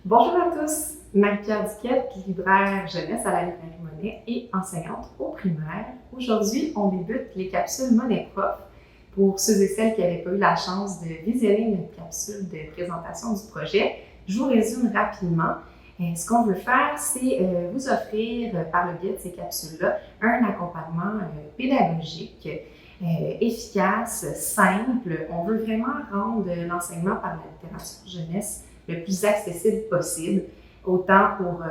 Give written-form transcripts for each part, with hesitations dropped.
Bonjour à tous, Marie-Pierre Duquette, libraire jeunesse à la librairie Monet et enseignante au primaire. Aujourd'hui, on débute les capsules Monet Prof. Pour ceux et celles qui n'avaient pas eu la chance de visionner notre capsule de présentation du projet, je vous résume rapidement. Ce qu'on veut faire, c'est vous offrir, par le biais de ces capsules-là, un accompagnement pédagogique efficace, simple. On veut vraiment rendre l'enseignement par la littérature jeunesse le plus accessible possible, autant pour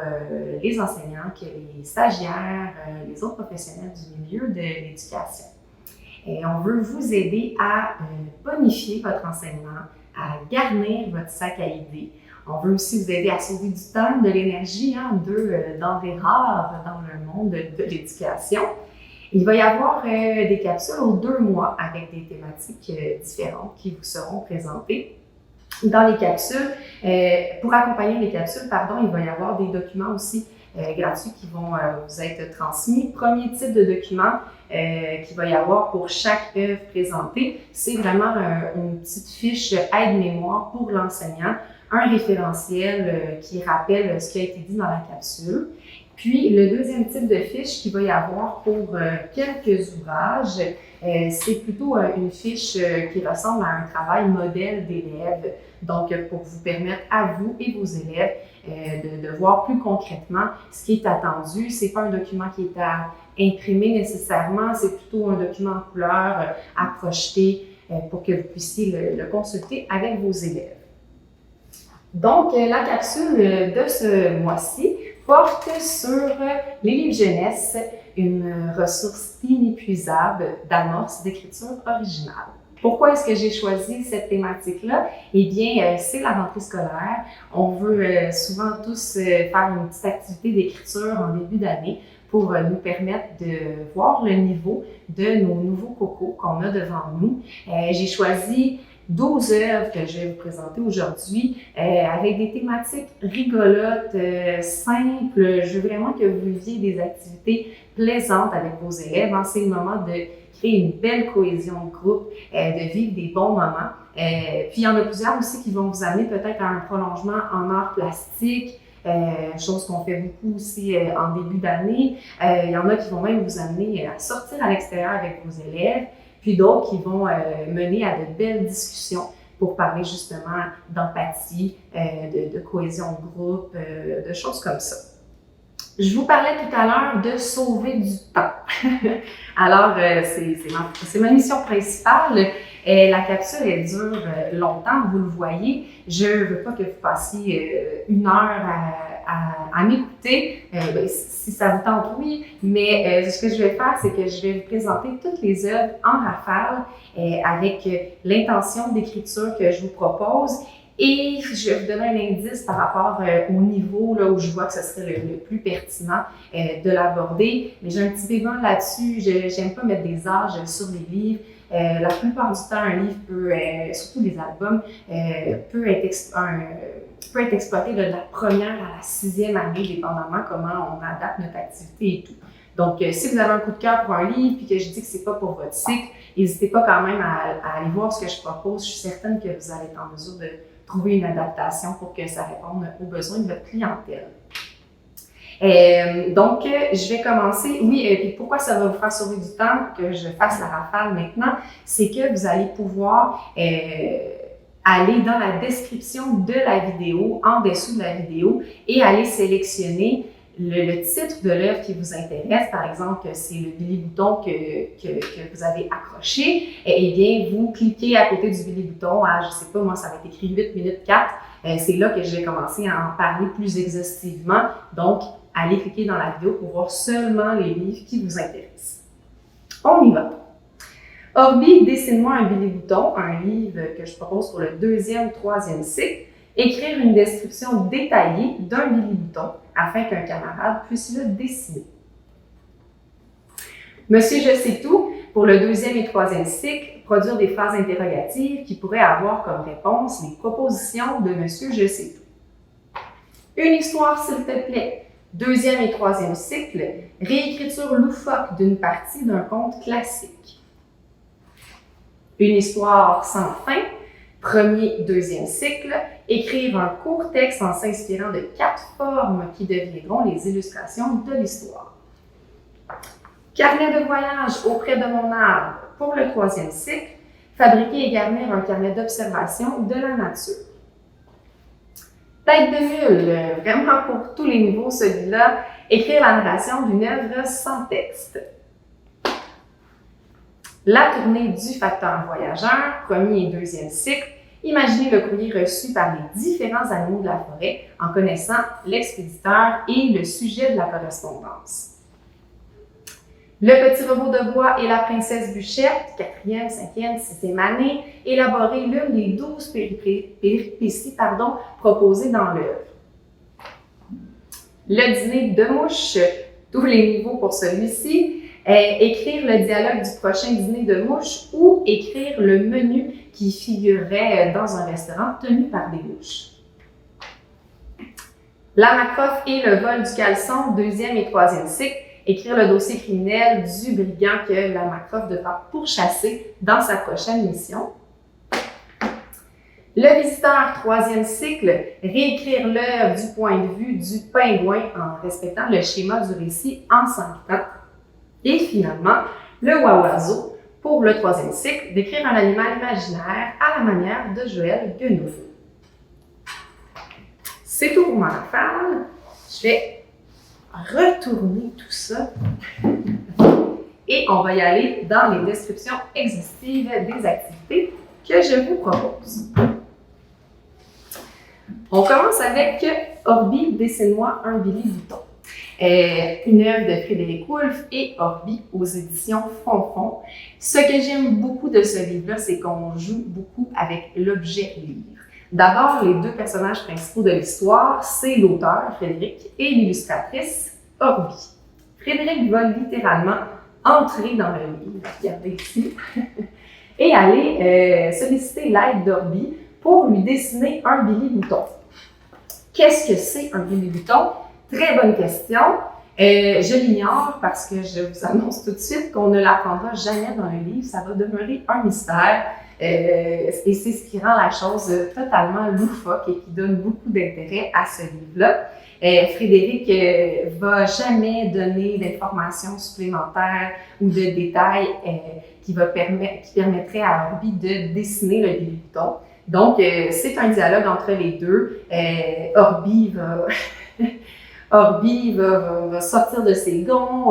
les enseignants que les stagiaires, les autres professionnels du milieu de l'éducation. Et on veut vous aider à bonifier votre enseignement, à garnir votre sac à idées. On veut aussi vous aider à sauver du temps, de l'énergie, deux denrées rares dans le monde de l'éducation. Il va y avoir des capsules aux 2 mois avec des thématiques différentes qui vous seront présentées. Dans les capsules, pour accompagner les capsules, il va y avoir des documents aussi gratuits qui vont vous être transmis. Premier type de document qu'il va y avoir pour chaque œuvre présentée, c'est vraiment une petite fiche aide-mémoire pour l'enseignant, un référentiel qui rappelle ce qui a été dit dans la capsule. Puis, le deuxième type de fiche qu'il va y avoir pour quelques ouvrages, c'est plutôt une fiche qui ressemble à un travail modèle d'élèves, donc pour vous permettre à vous et vos élèves de voir plus concrètement ce qui est attendu. Ce n'est pas un document qui est à imprimer nécessairement, c'est plutôt un document en couleur à projeter pour que vous puissiez le consulter avec vos élèves. Donc, la capsule de ce mois-ci porte sur les livres jeunesse, une ressource inépuisable d'amorces d'écriture originale. Pourquoi est-ce que j'ai choisi cette thématique-là? Eh bien, c'est la rentrée scolaire. On veut souvent tous faire une petite activité d'écriture en début d'année pour nous permettre de voir le niveau de nos nouveaux cocos qu'on a devant nous. J'ai choisi 12 œuvres que je vais vous présenter aujourd'hui avec des thématiques rigolotes, simples. Je veux vraiment que vous viviez des activités plaisantes avec vos élèves. C'est le moment de créer une belle cohésion de groupe, de vivre des bons moments. Puis il y en a plusieurs aussi qui vont vous amener peut-être à un prolongement en arts plastiques, chose qu'on fait beaucoup aussi en début d'année. Il y en a qui vont même vous amener à sortir à l'extérieur avec vos élèves. Puis d'autres qui vont mener à de belles discussions pour parler justement d'empathie, de cohésion de groupe, de choses comme ça. Je vous parlais tout à l'heure de sauver du temps. Alors, c'est ma mission principale. La capsule, elle dure longtemps, vous le voyez. Je ne veux pas que vous passiez 1 heure à m'écouter. Si ça vous tente, oui. Mais ce que je vais faire, c'est que je vais vous présenter toutes les œuvres en rafale avec l'intention d'écriture que je vous propose. Et je vais vous donner un indice par rapport au niveau là, où je vois que ce serait le plus pertinent de l'aborder. Mais j'ai un petit bémol là-dessus. J'aime pas mettre des âges sur les livres. La plupart du temps, un livre peut, surtout les albums, peut être exploité de la première à la 6e année, dépendamment comment on adapte notre activité et tout. Donc, si vous avez un coup de cœur pour un livre et que je dis que c'est pas pour votre cycle, n'hésitez pas quand même à aller voir ce que je propose. Je suis certaine que vous allez être en mesure de trouver une adaptation pour que ça réponde aux besoins de votre clientèle. Donc, je vais commencer. Oui, et pourquoi ça va vous faire sauver du temps que je fasse la rafale maintenant? C'est que vous allez pouvoir aller dans la description de la vidéo, en dessous de la vidéo, et aller sélectionner le titre de l'œuvre qui vous intéresse. Par exemple, c'est le Billy Bouton que vous avez accroché. Eh bien, vous cliquez à côté du Billy Bouton à, je ne sais pas, moi, ça va être écrit 8 minutes 4. C'est là que je vais commencer à en parler plus exhaustivement. Donc, allez cliquer dans la vidéo pour voir seulement les livres qui vous intéressent. On y va. Orbi, dessine-moi un Billy Bouton, un livre que je propose pour le 2e, 3e cycle. Écrire une description détaillée d'un Billy Bouton afin qu'un camarade puisse le dessiner. Monsieur Je sais tout, pour le 2e et 3e cycle, produire des phrases interrogatives qui pourraient avoir comme réponse les propositions de Monsieur Je sais tout. Une histoire, s'il te plaît. 2e et 3e cycle, réécriture loufoque d'une partie d'un conte classique. Une histoire sans fin, Premier, deuxième cycle, écrire un court texte en s'inspirant de 4 formes qui deviendront les illustrations de l'histoire. Carnet de voyage auprès de mon arbre pour le troisième cycle, fabriquer et garnir un carnet d'observation de la nature. Tête de mule, vraiment pour tous les niveaux celui-là, écrire la narration d'une œuvre sans texte. La tournée du facteur voyageur, premier et deuxième cycle, imaginez le courrier reçu par les différents animaux de la forêt en connaissant l'expéditeur et le sujet de la correspondance. Le petit robot de bois et la princesse Bûchette, 4e, 5e, 6e année, élaborer l'une des 12 péripéties proposées dans l'œuvre. Le dîner de mouche, tous les niveaux pour celui-ci, écrire le dialogue du prochain dîner de mouche ou écrire le menu qui figurerait dans un restaurant tenu par des mouches. La Macroff et le vol du caleçon, 2e et 3e cycle, écrire le dossier criminel du brigand que la Macroff devra pourchasser dans sa prochaine mission. Le visiteur, 3e cycle, réécrire l'œuvre du point de vue du pingouin en respectant le schéma du récit en 5 temps. Et finalement, le Wawazo, pour le 3e cycle, d'écrire un animal imaginaire à la manière de Joël Guenoveau. C'est tout pour ma rafale. Je vais retourner tout ça et on va y aller dans les descriptions exhaustives des activités que je vous propose. On commence avec Orbi, dessine-moi un Billy Bouton. Une œuvre de Frédéric Woolf et Orbi aux éditions Fonfon. Ce que j'aime beaucoup de ce livre-là, c'est qu'on joue beaucoup avec l'objet livre. D'abord, les 2 personnages principaux de l'histoire, c'est l'auteur, Frédéric, et l'illustratrice, Orbi. Frédéric va littéralement entrer dans le livre, regardez ici, et aller solliciter l'aide d'Orbi pour lui dessiner un Billy Bouton. Qu'est-ce que c'est un Billy Bouton? Très bonne question. Je l'ignore parce que je vous annonce tout de suite qu'on ne l'apprendra jamais dans le livre. Ça va demeurer un mystère. Et c'est ce qui rend la chose totalement loufoque et qui donne beaucoup d'intérêt à ce livre-là. Frédéric va jamais donner d'informations supplémentaires ou de détails qui permettraient à Orbi de dessiner le Billy Bouton. Donc, c'est un dialogue entre les deux. Orbi va sortir de ses gonds.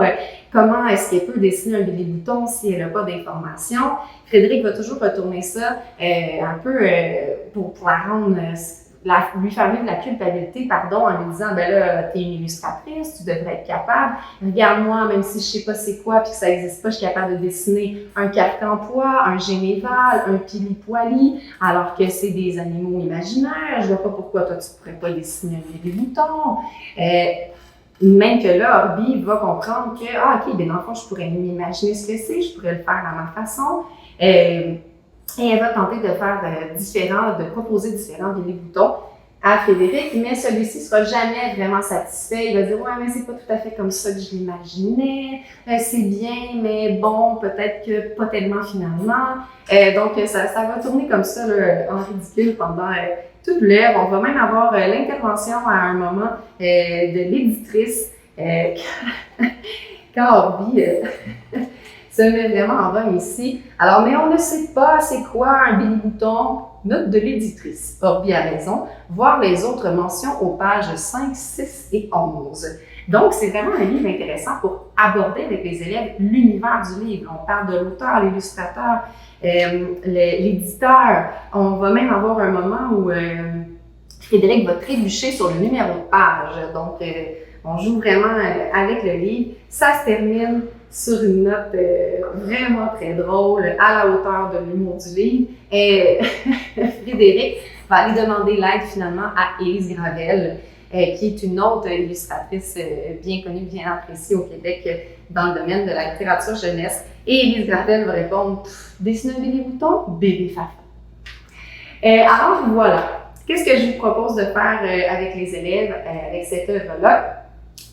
Comment est-ce qu'elle peut dessiner un Billy Bouton si elle n'a pas d'informations? Frédéric va toujours retourner ça un peu pour la rendre, lui faire vivre la culpabilité, en lui disant, ben là, t'es une illustratrice, tu devrais être capable. Regarde-moi, même si je sais pas c'est quoi puis que ça n'existe pas, je suis capable de dessiner un carcan-pois, un généval, un pili-poili, alors que c'est des animaux imaginaires. Je vois pas pourquoi toi tu pourrais pas dessiner un Billy Bouton. Même que là, Orbi va comprendre que, ok, ben dans le fond, je pourrais m'imaginer ce que c'est, je pourrais le faire à ma façon. Et elle va tenter de proposer différents Billy Boutons à Frédéric, mais celui-ci ne sera jamais vraiment satisfait. Il va dire, ouais, mais c'est pas tout à fait comme ça que je l'imaginais, c'est bien, mais bon, peut-être que pas tellement finalement. Donc, ça va tourner comme ça, là, en ridicule pendant toute l'œuvre. On va même avoir l'intervention à un moment de l'éditrice, quand Orbi se met vraiment en vogue ici. Alors, mais on ne sait pas c'est quoi un Billy Bouton. Note de l'éditrice. Orbi a raison. Voir les autres mentions aux pages 5, 6 et 11. Donc, c'est vraiment un livre intéressant pour aborder avec les élèves l'univers du livre. On parle de l'auteur, l'illustrateur, l'éditeur. On va même avoir un moment où Frédéric va trébucher sur le numéro de page. Donc, on joue vraiment avec le livre. Ça se termine sur une note vraiment très drôle, à la hauteur de l'humour du livre. Et Frédéric va aller demander l'aide finalement à Élise Gravel, qui est une autre illustratrice bien connue, bien appréciée au Québec dans le domaine de la littérature jeunesse. Et Élise Gravel va répondre « Dessine un Billy Bouton, bébé fafa ». Alors voilà, qu'est-ce que je vous propose de faire avec les élèves, avec cette œuvre-là?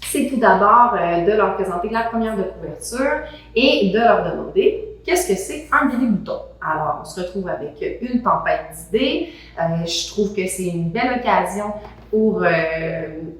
C'est tout d'abord de leur présenter la première de couverture et de leur demander qu'est-ce que c'est un Billy Bouton. Alors, on se retrouve avec une tempête d'idées. Je trouve que c'est une belle occasion pour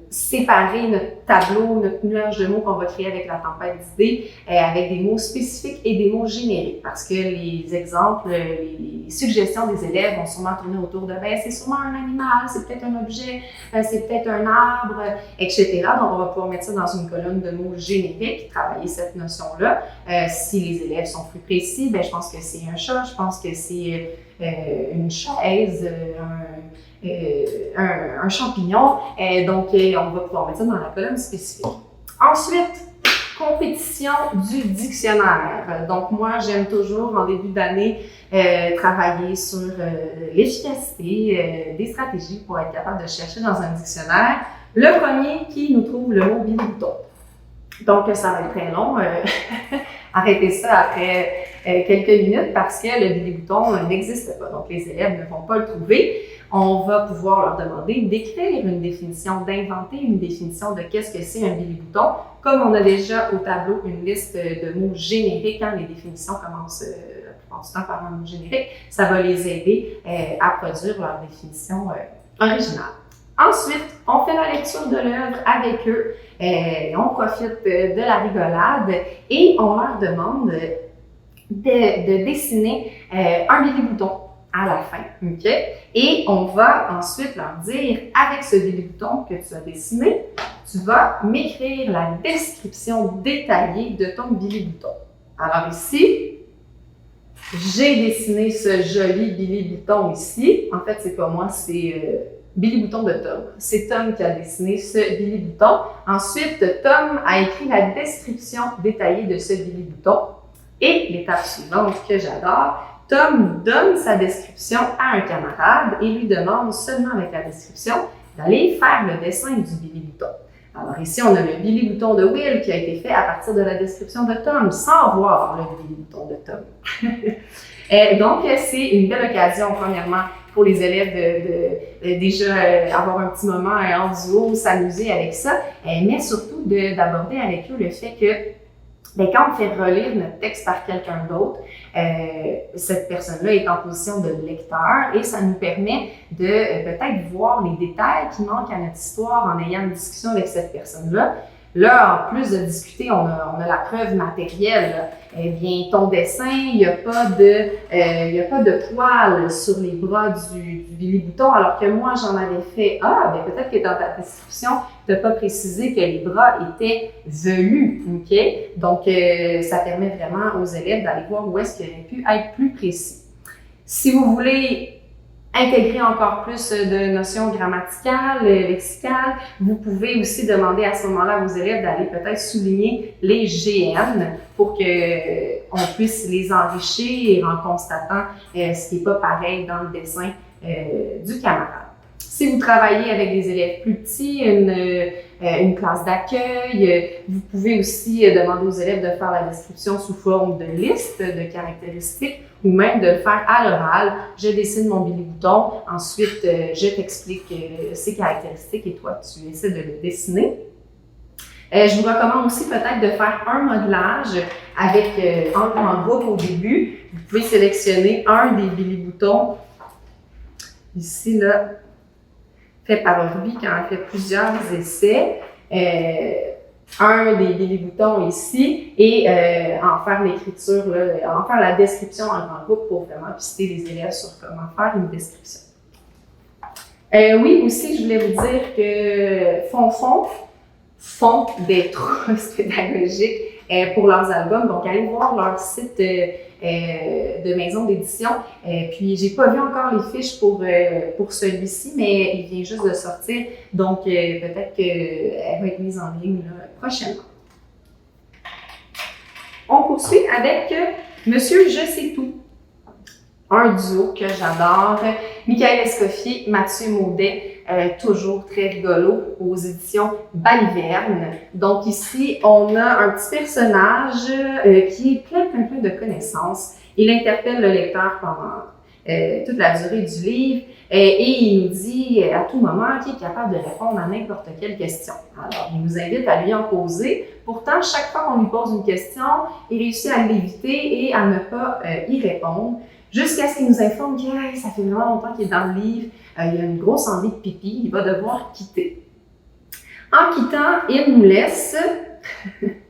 séparer notre tableau, notre nuage de mots qu'on va créer avec la tempête d'idées, avec des mots spécifiques et des mots génériques. Parce que les exemples, les suggestions des élèves vont sûrement tourner autour de ben, c'est sûrement un animal, c'est peut-être un objet, c'est peut-être un arbre, etc. Donc, on va pouvoir mettre ça dans une colonne de mots génériques, travailler cette notion-là. Si les élèves sont plus précis, ben, je pense que c'est un chat, je pense que c'est une chaise, un champignon. Donc, on va pouvoir mettre ça dans la colonne spécifique. Ensuite, compétition du dictionnaire. Donc, moi, j'aime toujours, en début d'année, travailler sur l'efficacité des stratégies pour être capable de chercher dans un dictionnaire. Le premier qui nous trouve le mot billy-bouton. Donc, ça va être très long. Arrêtez ça après quelques minutes parce que le billy-bouton n'existe pas. Donc, les élèves ne vont pas le trouver. On va pouvoir leur demander d'écrire une définition, d'inventer une définition de qu'est-ce que c'est un billy-bouton. Comme on a déjà au tableau une liste de mots génériques, quand les définitions commencent la plupart du temps par un mot générique, ça va les aider à produire leur définition originale. Ensuite, on fait la lecture de l'œuvre avec eux, on profite de la rigolade et on leur demande de dessiner un billy-bouton à la fin, ok? Et on va ensuite leur dire, avec ce billy-bouton que tu as dessiné, tu vas m'écrire la description détaillée de ton billy-bouton. Alors ici, j'ai dessiné ce joli billy-bouton ici. En fait, c'est pas moi, c'est billy-bouton de Tom. C'est Tom qui a dessiné ce billy-bouton. Ensuite, Tom a écrit la description détaillée de ce billy-bouton. Et l'étape suivante que j'adore, Tom donne sa description à un camarade et lui demande seulement avec la description d'aller faire le dessin du billy-bouton. Alors ici, on a le billy-bouton de Will qui a été fait à partir de la description de Tom, sans voir le billy-bouton de Tom. Donc, c'est une belle occasion, premièrement, pour les élèves de déjà avoir un petit moment en duo, s'amuser avec ça, mais surtout d'aborder avec eux le fait que quand on fait relire notre texte par quelqu'un d'autre, cette personne-là est en position de lecteur et ça nous permet de peut-être voir les détails qui manquent à notre histoire en ayant une discussion avec cette personne-là. Là, en plus de discuter, on a la preuve matérielle. Eh bien, ton dessin, il n'y a pas de poils sur les bras du billy-bouton, alors que moi, j'en avais fait. Ah, bien peut-être que dans ta description, tu n'as pas précisé que les bras étaient velus, ok? Donc, ça permet vraiment aux élèves d'aller voir où est-ce qu'il aurait pu être plus précis. Si vous voulez intégrer encore plus de notions grammaticales, lexicales, vous pouvez aussi demander à ce moment-là à vos élèves d'aller peut-être souligner les GN pour qu'on puisse les enrichir en constatant ce qui n'est pas pareil dans le dessin du camarade. Si vous travaillez avec des élèves plus petits, une classe d'accueil, vous pouvez aussi demander aux élèves de faire la description sous forme de liste de caractéristiques ou même de le faire à l'oral. Je dessine mon billy-bouton, ensuite je t'explique ses caractéristiques et toi tu essaies de le dessiner. Je vous recommande aussi peut-être de faire un modelage avec en groupe au début. Vous pouvez sélectionner un des billy-boutons ici là, fait par Ruby qui en a fait plusieurs essais. Un des billy-boutons ici et en faire l'écriture, en faire la description en grand groupe pour vraiment pister les élèves sur comment faire une description. Oui, aussi, je voulais vous dire que font des trousses pédagogiques pour leurs albums. Donc, allez voir leur site de maison d'édition. Puis, j'ai pas vu encore les fiches pour celui-ci, mais il vient juste de sortir. Donc, peut-être qu'elle va être mise en ligne là, prochainement. On poursuit avec Monsieur Je sais tout. Un duo que j'adore. Michael Escoffier, Mathieu Maudet. Toujours très rigolo aux éditions Baliverne. Donc ici, on a un petit personnage qui est plein de connaissances. Il interpelle le lecteur pendant toute la durée du livre. Et il nous dit à tout moment qu'il est capable de répondre à n'importe quelle question. Alors, il nous invite à lui en poser. Pourtant, chaque fois qu'on lui pose une question, il réussit à l'éviter et à ne pas y répondre, jusqu'à ce qu'il nous informe que ça fait vraiment longtemps qu'il est dans le livre, il a une grosse envie de pipi, il va devoir quitter. En quittant, il nous laisse,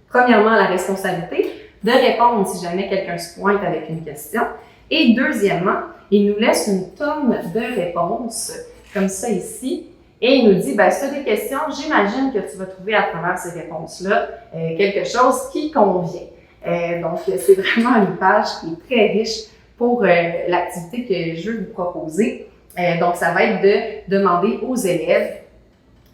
premièrement, la responsabilité de répondre si jamais quelqu'un se pointe avec une question. Et deuxièmement, il nous laisse une tonne de réponses, comme ça ici, et il nous dit, si tu as des questions, j'imagine que tu vas trouver à travers ces réponses-là quelque chose qui convient. Donc, c'est vraiment une page qui est très riche pour l'activité que je veux vous proposer. Donc, ça va être de demander aux élèves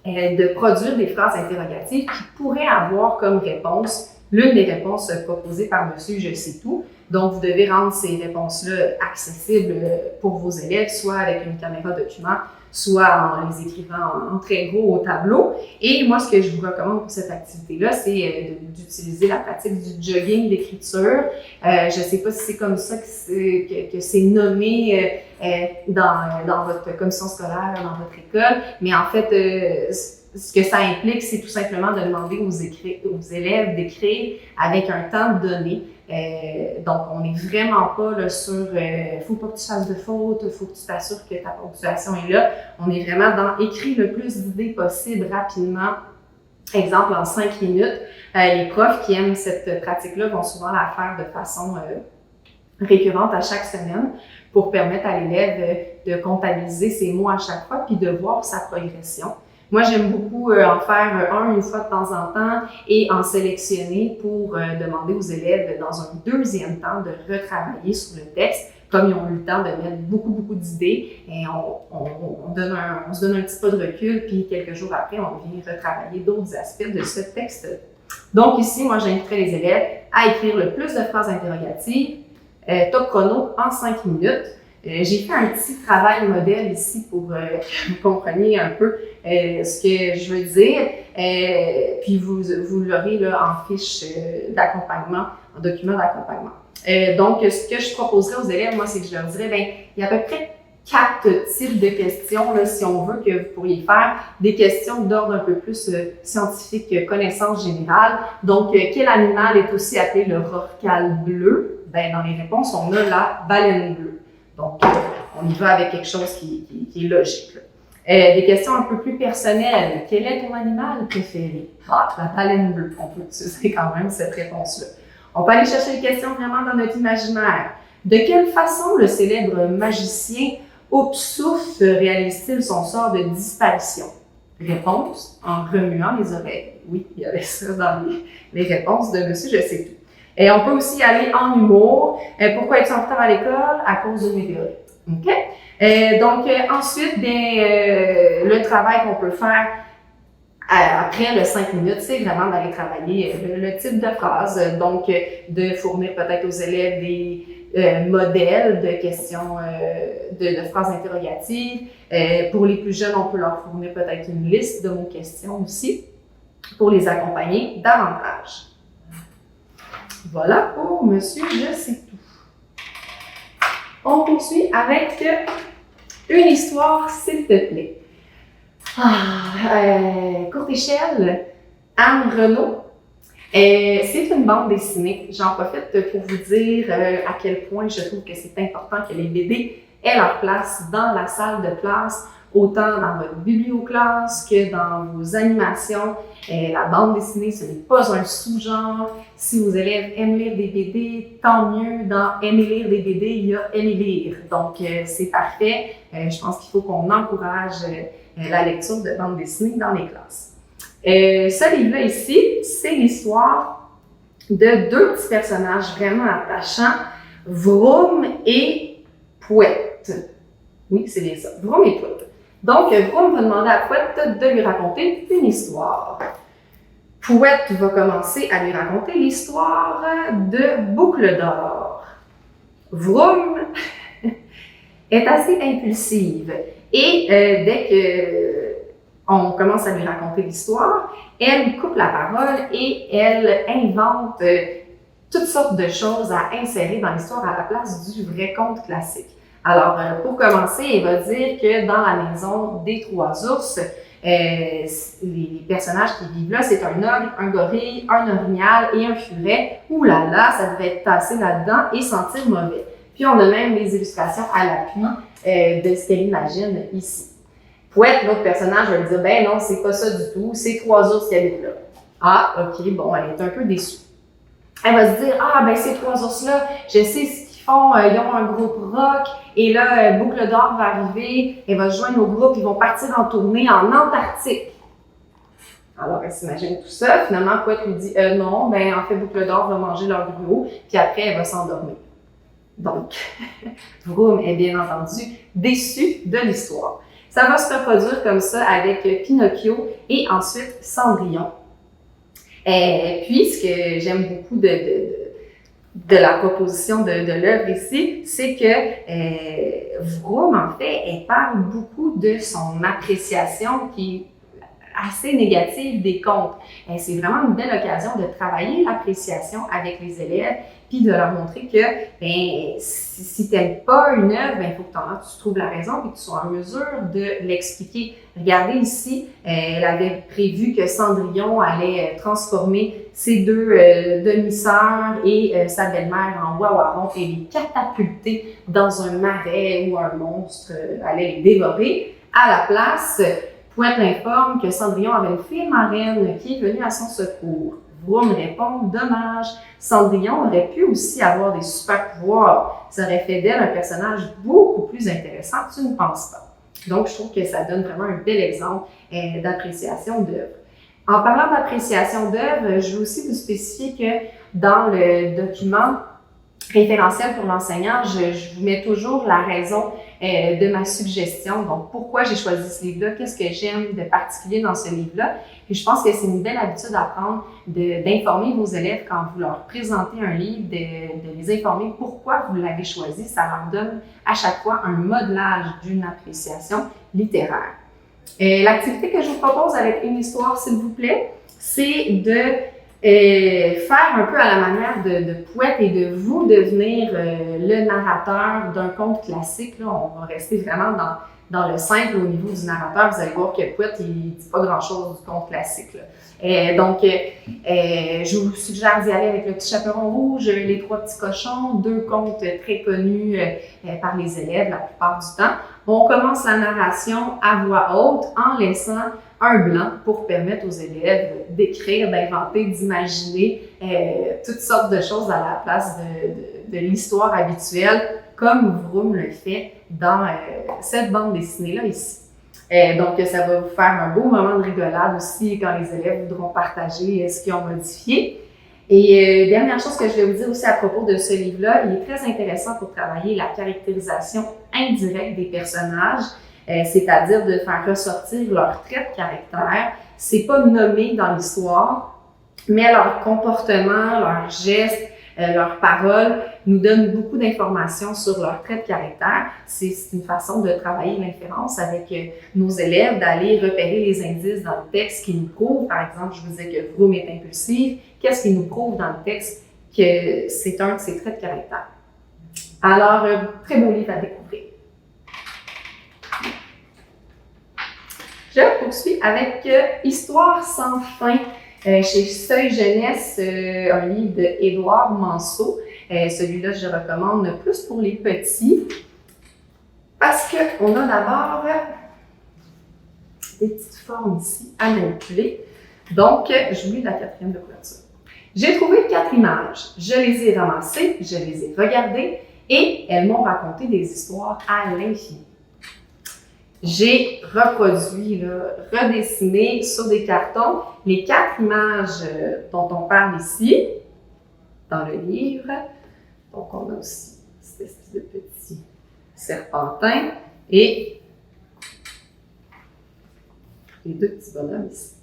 de produire des phrases interrogatives qui pourraient avoir comme réponse l'une des réponses proposées par Monsieur Je sais tout. Donc, vous devez rendre ces réponses-là accessibles pour vos élèves, soit avec une caméra document, soit en les écrivant en très gros au tableau. Et moi, ce que je vous recommande pour cette activité-là, c'est d'utiliser la pratique du jogging d'écriture. Je ne sais pas si c'est comme ça que c'est nommé dans votre commission scolaire, dans votre école, mais en fait, ce que ça implique, c'est tout simplement de demander aux élèves d'écrire avec un temps donné. Donc, on n'est vraiment pas là, sur faut pas que tu fasses de fautes, faut que tu t'assures que ta ponctuation est là. On est vraiment dans écrire le plus d'idées possible rapidement. Exemple, en 5 minutes. Les profs qui aiment cette pratique-là vont souvent la faire de façon récurrente à chaque semaine pour permettre à l'élève de comptabiliser ses mots à chaque fois puis de voir sa progression. Moi, j'aime beaucoup en faire une fois de temps en temps et en sélectionner pour demander aux élèves dans un deuxième temps de retravailler sur le texte. Comme ils ont eu le temps de mettre beaucoup d'idées, et on se donne un petit peu de recul, puis quelques jours après, on vient retravailler d'autres aspects de ce texte. Donc ici, moi, j'inviterai les élèves à écrire le plus de phrases interrogatives, top chrono en 5 minutes. J'ai fait un petit travail modèle ici pour que vous compreniez un peu ce que je veux dire. Puis vous l'aurez là, en fiche d'accompagnement, en document d'accompagnement. Donc, ce que je proposerais aux élèves, moi, c'est que je leur dirais, il y a à peu près 4 types de questions, là, si on veut, que vous pourriez faire. Des questions d'ordre un peu plus scientifique, connaissance générale. Donc, quel animal est aussi appelé le rorqual bleu? Dans les réponses, on a la baleine bleue. Donc, on y va avec quelque chose qui est logique. Des questions un peu plus personnelles. Quel est ton animal préféré? La baleine bleue. On peut utiliser quand même cette réponse-là. On peut aller chercher des questions vraiment dans notre imaginaire. De quelle façon le célèbre magicien Oupsouf réalise-t-il son sort de disparition? Réponse, en remuant les oreilles. Oui, il y avait ça dans les réponses de Monsieur Je sais tout. Et on peut aussi aller en humour. Pourquoi es-tu en retard à l'école? À cause de météorite. OK? Donc, ensuite, le travail qu'on peut faire après le 5 minutes, c'est vraiment d'aller travailler le type de phrase. Donc, de fournir peut-être aux élèves des modèles de questions, de phrases interrogatives. Pour les plus jeunes, on peut leur fournir peut-être une liste de mots-questions aussi pour les accompagner davantage. Voilà pour Monsieur Je sais tout. On poursuit avec une histoire, s'il te plaît. Courte échelle, Anne Renaud. C'est une bande dessinée. J'en profite pour vous dire à quel point je trouve que c'est important que les BD aient leur place dans la salle de classe, autant dans votre biblioclasse que dans vos animations. La bande dessinée, ce n'est pas un sous-genre. Si vos élèves aiment lire des BD, tant mieux. Dans aimer lire des BD, il y a aimer lire. Donc, c'est parfait. Je pense qu'il faut qu'on encourage la lecture de bande dessinée dans les classes. Ce livre-là ici, c'est l'histoire de 2 petits personnages vraiment attachants, Vroom et Pouette. Oui, c'est bien ça, Vroom et Pouette. Donc, Vroom va demander à Pouette de lui raconter une histoire. Pouette va commencer à lui raconter l'histoire de Boucle d'or. Vroom est assez impulsive et dès qu'on commence à lui raconter l'histoire, elle coupe la parole et elle invente toutes sortes de choses à insérer dans l'histoire à la place du vrai conte classique. Alors, pour commencer, il va dire que dans la maison des trois ours, les personnages qui vivent là, c'est un ogre, un gorille, un orignal et un furet. Ouh là là, ça devait être tassé là-dedans et sentir mauvais. Puis on a même des illustrations à l'appui de ce qu'elle imagine ici. Pouette, l'autre personnage, va lui dire, ben non, c'est pas ça du tout, c'est trois ours qui habitent là. Ah, ok, bon, elle est un peu déçue. Elle va se dire, ah, ben ces trois ours-là, je sais ce qu'ils font, ils ont un groupe rock, et là, Boucle d'Or va arriver, elle va se joindre au groupe, ils vont partir en tournée en Antarctique. Alors, elle s'imagine tout ça. Finalement, Pouette lui dit, non, ben en fait, Boucle d'Or va manger leur gruau, puis après, elle va s'endormir. Donc, Vroom est bien entendu déçu de l'histoire. Ça va se reproduire comme ça avec Pinocchio et ensuite Cendrillon. Puis, ce que j'aime beaucoup de la proposition de l'œuvre ici, c'est que Vroom, en fait, elle parle beaucoup de son appréciation qui est assez négative des contes. C'est vraiment une belle occasion de travailler l'appréciation avec les élèves, puis de leur montrer que si tu n'aimes pas une œuvre, il faut que tu trouves la raison et que tu sois en mesure de l'expliquer. Regardez ici, elle avait prévu que Cendrillon allait transformer ses deux demi-sœurs et sa belle-mère en wawaron et les catapulter dans un marais où un monstre allait les dévorer. À la place, Pouette l'informe que Cendrillon avait une fée marraine qui est venue à son secours. Vroom répond, dommage, Cendrillon aurait pu aussi avoir des super pouvoirs. Ça aurait fait d'elle un personnage beaucoup plus intéressant, tu ne penses pas. Donc, je trouve que ça donne vraiment un bel exemple d'appréciation d'œuvre. En parlant d'appréciation d'œuvre, je veux aussi vous spécifier que dans le document référentiel pour l'enseignant, je vous mets toujours la raison de ma suggestion. Donc, pourquoi j'ai choisi ce livre-là, qu'est-ce que j'aime de particulier dans ce livre-là. Puis je pense que c'est une belle habitude à prendre d'informer vos élèves quand vous leur présentez un livre, de les informer pourquoi vous l'avez choisi. Ça leur donne à chaque fois un modelage d'une appréciation littéraire. L'activité que je vous propose avec une histoire, s'il vous plaît, c'est de faire un peu à la manière de Pouette et de vous devenir le narrateur d'un conte classique. Là, on va rester vraiment dans le simple au niveau du narrateur. Vous allez voir que Pouette, il ne dit pas grand-chose du conte classique. Là. Donc, je vous suggère d'y aller avec Le Petit Chaperon Rouge, Les Trois Petits Cochons, deux contes très connus par les élèves la plupart du temps. On commence la narration à voix haute en laissant un blanc pour permettre aux élèves d'écrire, d'inventer, d'imaginer toutes sortes de choses à la place de l'histoire habituelle, comme Vroom le fait dans cette bande dessinée-là ici. Donc, ça va vous faire un beau moment de rigolade aussi quand les élèves voudront partager ce qu'ils ont modifié. Et dernière chose que je vais vous dire aussi à propos de ce livre-là, il est très intéressant pour travailler la caractérisation indirecte des personnages, c'est-à-dire de faire ressortir leurs traits de caractère. C'est pas nommé dans l'histoire, mais leur comportement, leurs gestes, leurs paroles nous donnent beaucoup d'informations sur leurs traits de caractère. C'est une façon de travailler l'inférence avec nos élèves, d'aller repérer les indices dans le texte qui nous prouvent, par exemple, je vous disais que Vroom est impulsive, qu'est-ce qui nous prouve dans le texte que c'est un de ses traits de caractère. Alors, très beau livre à découvrir. Je poursuis avec Histoire sans fin. Chez Seuil Jeunesse, un livre d'Édouard Manceau. Celui-là, je recommande plus pour les petits parce qu'on a d'abord des petites formes ici à manipuler. Donc, je vous lis la quatrième de couverture. J'ai trouvé 4 images. Je les ai ramassées, je les ai regardées et elles m'ont raconté des histoires à l'infini. J'ai reproduit, redessiné sur des cartons les 4 images dont on parle ici, dans le livre. Donc, on a aussi cette espèce de petit serpentin et les 2 petits bonhommes ici.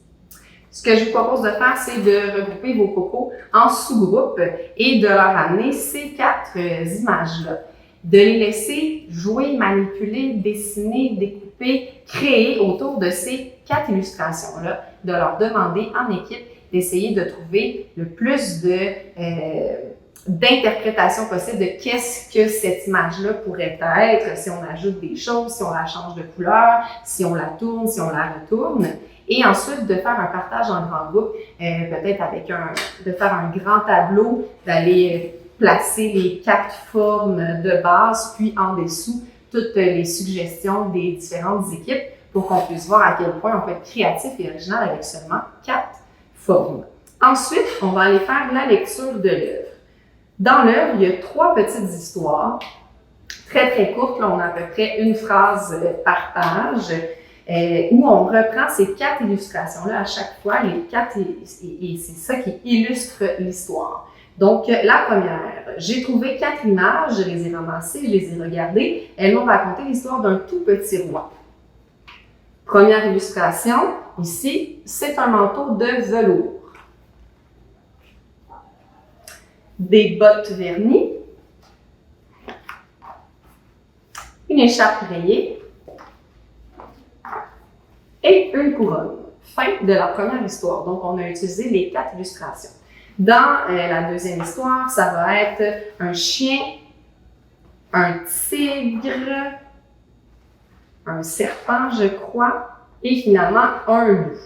Ce que je vous propose de faire, c'est de regrouper vos cocos en sous-groupes et de leur amener ces 4 images-là. De les laisser jouer, manipuler, dessiner, découper, créer autour de ces 4 illustrations-là, de leur demander en équipe d'essayer de trouver le plus d'interprétation possible de qu'est-ce que cette image-là pourrait être, si on ajoute des choses, si on la change de couleur, si on la tourne, si on la retourne. Et ensuite, de faire un partage en grand groupe, peut-être de faire un grand tableau, d'aller placer les 4 formes de base, puis en dessous, toutes les suggestions des différentes équipes pour qu'on puisse voir à quel point on peut être créatif et original avec seulement 4 formes. Ensuite, on va aller faire la lecture de l'œuvre. Dans l'œuvre, il y a 3 petites histoires, très très courtes, là, on a à peu près une phrase par page, où on reprend ces 4 illustrations-là à chaque fois, les 4, et c'est ça qui illustre l'histoire. Donc, la première, j'ai trouvé 4 images, je les ai ramassées, je les ai regardées, elles m'ont raconté l'histoire d'un tout petit roi. Première illustration, ici, c'est un manteau de velours. Des bottes vernies, une écharpe rayée et une couronne. Fin de la première histoire. Donc, on a utilisé les 4 illustrations. Dans la deuxième histoire, ça va être un chien, un tigre, un serpent, je crois, et finalement un loup.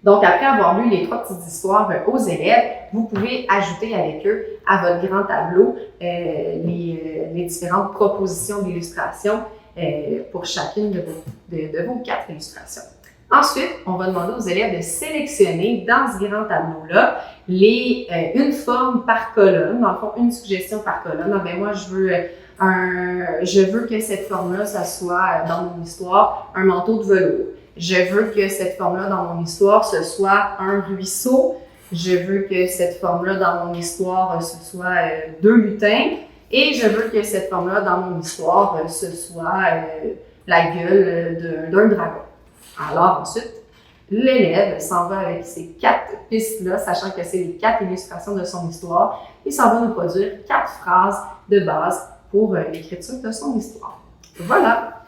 Donc, après avoir lu les 3 petites histoires aux élèves, vous pouvez ajouter avec eux à votre grand tableau les différentes propositions d'illustration pour chacune de vos 4 illustrations. Ensuite, on va demander aux élèves de sélectionner dans ce grand tableau-là une forme par colonne, dans le fond, une suggestion par colonne. Ah, ben moi, je veux que cette forme-là, ça soit dans mon histoire un manteau de velours. Je veux que cette forme-là dans mon histoire, ce soit un ruisseau. Je veux que cette forme-là dans mon histoire, ce soit 2 lutins. Et je veux que cette forme-là dans mon histoire, ce soit la gueule d'un dragon. Alors ensuite, l'élève s'en va avec ces 4 pistes-là, sachant que c'est les 4 illustrations de son histoire. Il s'en va nous produire 4 phrases de base pour l'écriture de son histoire. Voilà!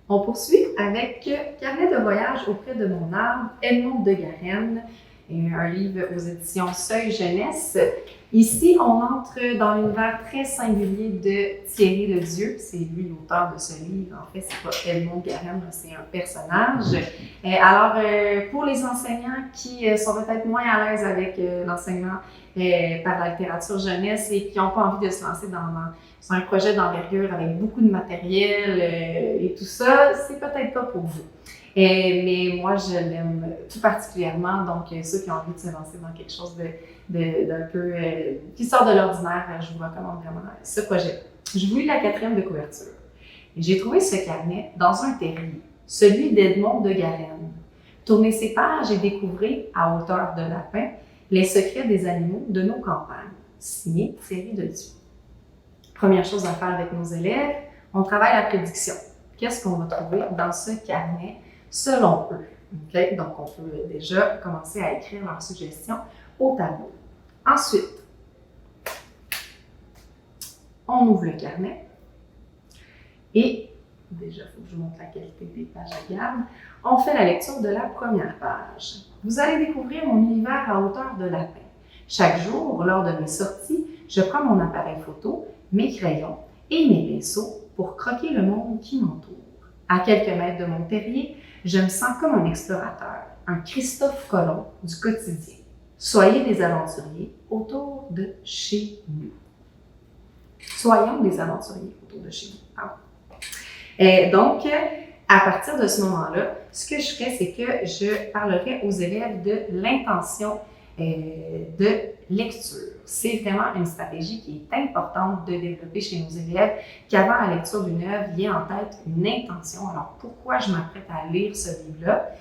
On poursuit avec Carnet de voyage auprès de mon arbre, Edmond de Garenne, un livre aux éditions Seuil Jeunesse. Ici, on entre dans l'univers très singulier de Thierry Ledieu. C'est lui l'auteur de ce livre. En fait, c'est pas Edmond Garenne, c'est un personnage. Alors, pour les enseignants qui sont peut-être moins à l'aise avec l'enseignement par la littérature jeunesse et qui n'ont pas envie de se lancer sur un projet d'envergure avec beaucoup de matériel et tout ça, c'est peut-être pas pour vous. Mais moi, je l'aime tout particulièrement. Donc, ceux qui ont envie de se lancer dans quelque chose d'un peu qui sort de l'ordinaire, je vous recommande vraiment ce projet. Je vous lis la 4e de couverture. J'ai trouvé ce carnet dans un terrier, celui d'Edmond de Garenne. Tournez ses pages et découvrez, à hauteur de lapin, les secrets des animaux de nos campagnes. Signé Thierry Ledieu. Première chose à faire avec nos élèves, on travaille la prédiction. Qu'est-ce qu'on va trouver dans ce carnet selon eux? Okay? Donc, on peut déjà commencer à écrire leurs suggestions au tableau. Ensuite, on ouvre le carnet et, déjà, il faut que je vous montre la qualité des pages à garde, on fait la lecture de la première page. Vous allez découvrir mon univers à hauteur de lapin. Chaque jour, lors de mes sorties, je prends mon appareil photo, mes crayons et mes pinceaux pour croquer le monde qui m'entoure. À quelques mètres de mon terrier, je me sens comme un explorateur, un Christophe Colomb du quotidien. Soyez des aventuriers autour de chez nous. Soyons des aventuriers autour de chez nous. Donc, à partir de ce moment-là, ce que je ferais, c'est que je parlerai aux élèves de l'intention de lecture. C'est vraiment une stratégie qui est importante de développer chez nos élèves, qu'avant la lecture d'une œuvre, il y ait en tête une intention. Alors, pourquoi je m'apprête à lire ce livre-là?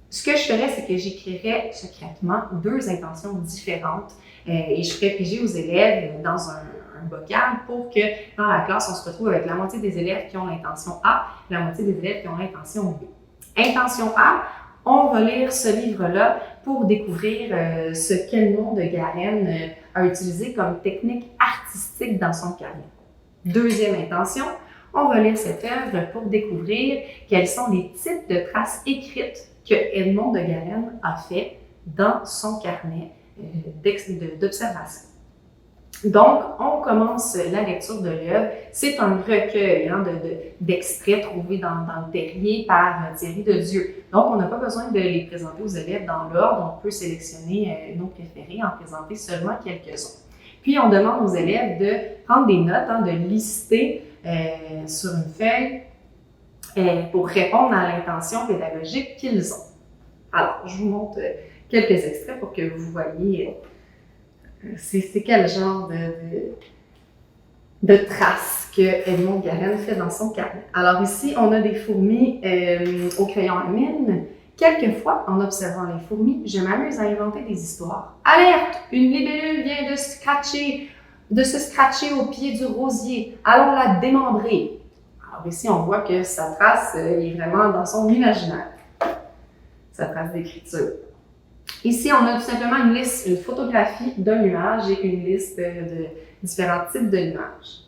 Ce que je ferais, c'est que j'écrirais secrètement 2 intentions différentes et je ferais piger aux élèves dans un bocal pour que dans la classe, on se retrouve avec la moitié des élèves qui ont l'intention A et la moitié des élèves qui ont l'intention B. Intention A, on va lire ce livre-là pour découvrir ce qu'Edmond de Garenne a utilisé comme technique artistique dans son carnet. Deuxième intention, on va lire cette œuvre pour découvrir quels sont les types de traces écrites que Edmond de Garenne a fait dans son carnet d'observation. Donc, on commence la lecture de l'œuvre. C'est un recueil d'extraits trouvés dans le terrier par Thierry de Dieu. Donc, on n'a pas besoin de les présenter aux élèves dans l'ordre. On peut sélectionner nos préférés, en présenter seulement quelques-uns. Puis, on demande aux élèves de prendre des notes, de lister sur une feuille pour répondre à l'intention pédagogique qu'ils ont. Alors, je vous montre quelques extraits pour que vous voyez c'est quel genre de traces que Edmond Garen fait dans son carnet. Alors ici, on a des fourmis au crayon à mine. Quelquefois, en observant les fourmis, je m'amuse à inventer des histoires. Alerte! Une libellule vient de se scratcher au pied du rosier. Allons la démembrer. Alors ici, on voit que sa trace est vraiment dans son imaginaire. Sa trace d'écriture. Ici, on a tout simplement une liste, une photographie d'un nuage et une liste de différents types de nuages.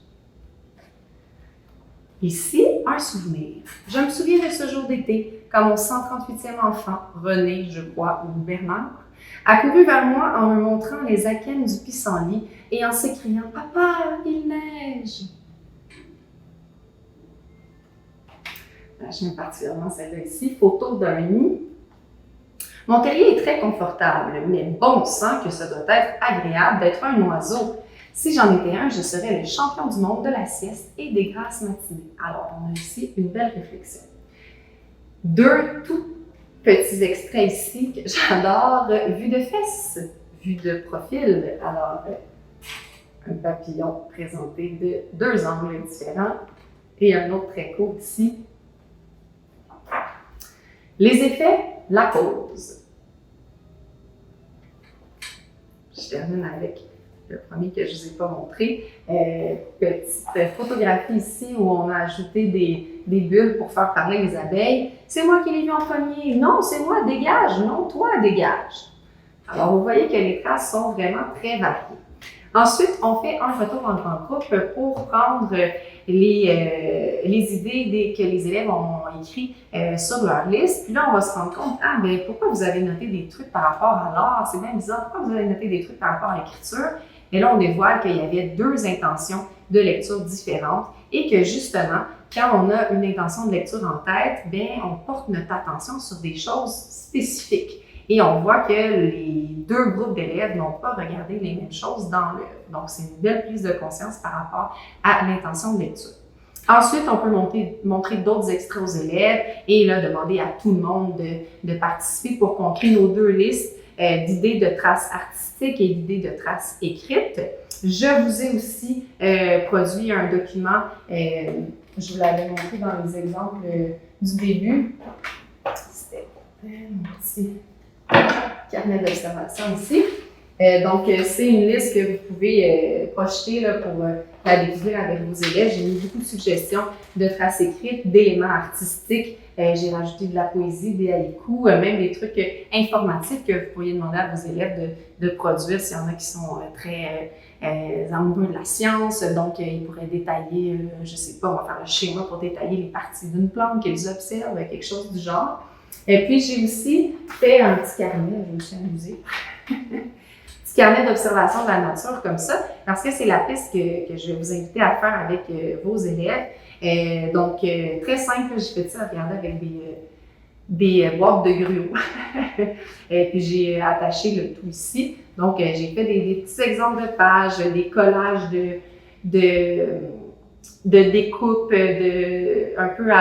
Ici, un souvenir. Je me souviens de ce jour d'été, quand mon 138e enfant, René, je crois, ou Bernard, a couru vers moi en me montrant les akènes du pissenlit et en s'écriant « Papa, il neige !» J'aime particulièrement celle-là ici, photo d'un nid. Mon terrier est très confortable, mais bon sang que ça doit être agréable d'être un oiseau. Si j'en étais un, je serais le champion du monde de la sieste et des grasses matinées. Alors, on a ici une belle réflexion. Deux tout petits extraits ici que j'adore. Vue de fesses, vue de profil. Alors, un papillon présenté de deux angles différents et un autre très court ici. Les effets, la cause. Je termine avec le premier que je ne vous ai pas montré. Petite photographie ici où on a ajouté des bulles pour faire parler les abeilles. C'est moi qui l'ai vu en premier. Non, c'est moi, dégage. Non, toi, dégage. Alors, vous voyez que les traces sont vraiment très variées. Ensuite, on fait un retour en grand groupe pour prendre les idées que les élèves ont écrites sur leur liste. Puis là, on va se rendre compte, pourquoi vous avez noté des trucs par rapport à l'art? C'est bien bizarre, pourquoi vous avez noté des trucs par rapport à l'écriture? Et là, on dévoile qu'il y avait deux intentions de lecture différentes et que justement, quand on a une intention de lecture en tête, on porte notre attention sur des choses spécifiques. Et on voit que les deux groupes d'élèves n'ont pas regardé les mêmes choses dans l'œuvre. Donc, c'est une belle prise de conscience par rapport à l'intention de lecture. Ensuite, on peut montrer d'autres extraits aux élèves et là, demander à tout le monde de participer pour qu'on crée nos deux listes d'idées de traces artistiques et d'idées de traces écrites. Je vous ai aussi produit un document, je vous l'avais montré dans les exemples du début. C'était un petit carnet d'observation ici. Donc, c'est une liste que vous pouvez projeter là, pour la découvrir avec vos élèves. J'ai mis beaucoup de suggestions de traces écrites, d'éléments artistiques. J'ai rajouté de la poésie, des haïkus, même des trucs informatifs que vous pourriez demander à vos élèves de produire s'il y en a qui sont très amoureux de la science. Donc, ils pourraient détailler, je sais pas, on va faire le schéma pour détailler les parties d'une plante qu'ils observent, quelque chose du genre. Et puis, j'ai aussi fait un petit carnet, je me suis amusée. Petit carnet d'observation de la nature comme ça, parce que c'est la piste que je vais vous inviter à faire avec vos élèves. Donc, très simple, j'ai fait ça, regardez, avec des boîtes de gruau. Et puis, j'ai attaché le tout ici. Donc, j'ai fait des petits exemples de pages, des collages de découpe, un peu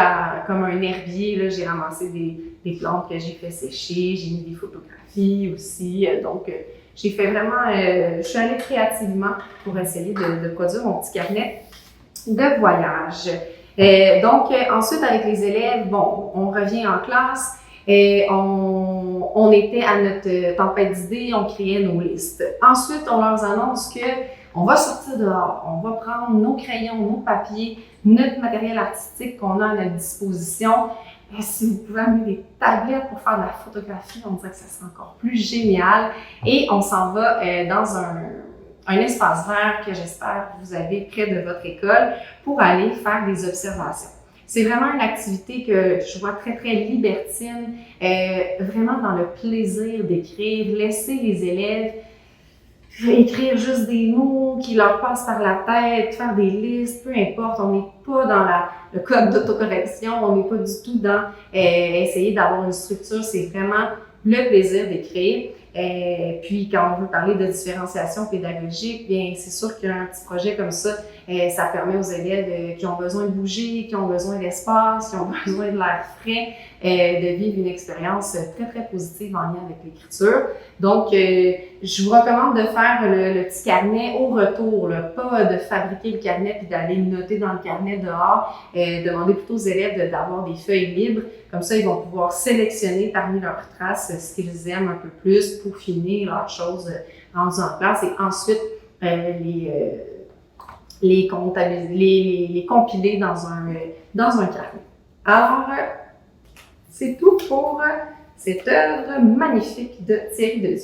comme un herbier. Là, j'ai ramassé des plantes que j'ai fait sécher, j'ai mis des photographies aussi. Donc, j'ai fait vraiment, je suis allée créativement pour essayer de produire mon petit carnet de voyage. Donc, ensuite, avec les élèves, on revient en classe et on était à notre tempête d'idées, on créait nos listes. Ensuite, on leur annonce que on va sortir dehors, on va prendre nos crayons, nos papiers, notre matériel artistique qu'on a à notre disposition. Et si vous pouvez amener des tablettes pour faire de la photographie, on dirait que ça serait encore plus génial. Et on s'en va dans un espace vert que j'espère que vous avez près de votre école pour aller faire des observations. C'est vraiment une activité que je vois très, très libertine, vraiment dans le plaisir d'écrire, laisser les élèves écrire juste des mots qui leur passent par la tête, faire des listes, peu importe. On n'est pas dans le code d'autocorrection, on n'est pas du tout dans essayer d'avoir une structure. C'est vraiment le plaisir d'écrire. Puis quand on veut parler de différenciation pédagogique, bien c'est sûr qu'un petit projet comme ça, ça permet aux élèves qui ont besoin de bouger, qui ont besoin d'espace, qui ont besoin de l'air frais, de vivre une expérience très, très positive en lien avec l'écriture. Donc, je vous recommande de faire le petit carnet au retour, là, pas de fabriquer le carnet puis d'aller le noter dans le carnet dehors. Demandez plutôt aux élèves d'avoir des feuilles libres. Comme ça, ils vont pouvoir sélectionner parmi leurs traces ce qu'ils aiment un peu plus pour finir leurs choses rendues en classe et ensuite les compiler dans un carnet. Alors, c'est tout pour cette œuvre magnifique de Thierry Dedues.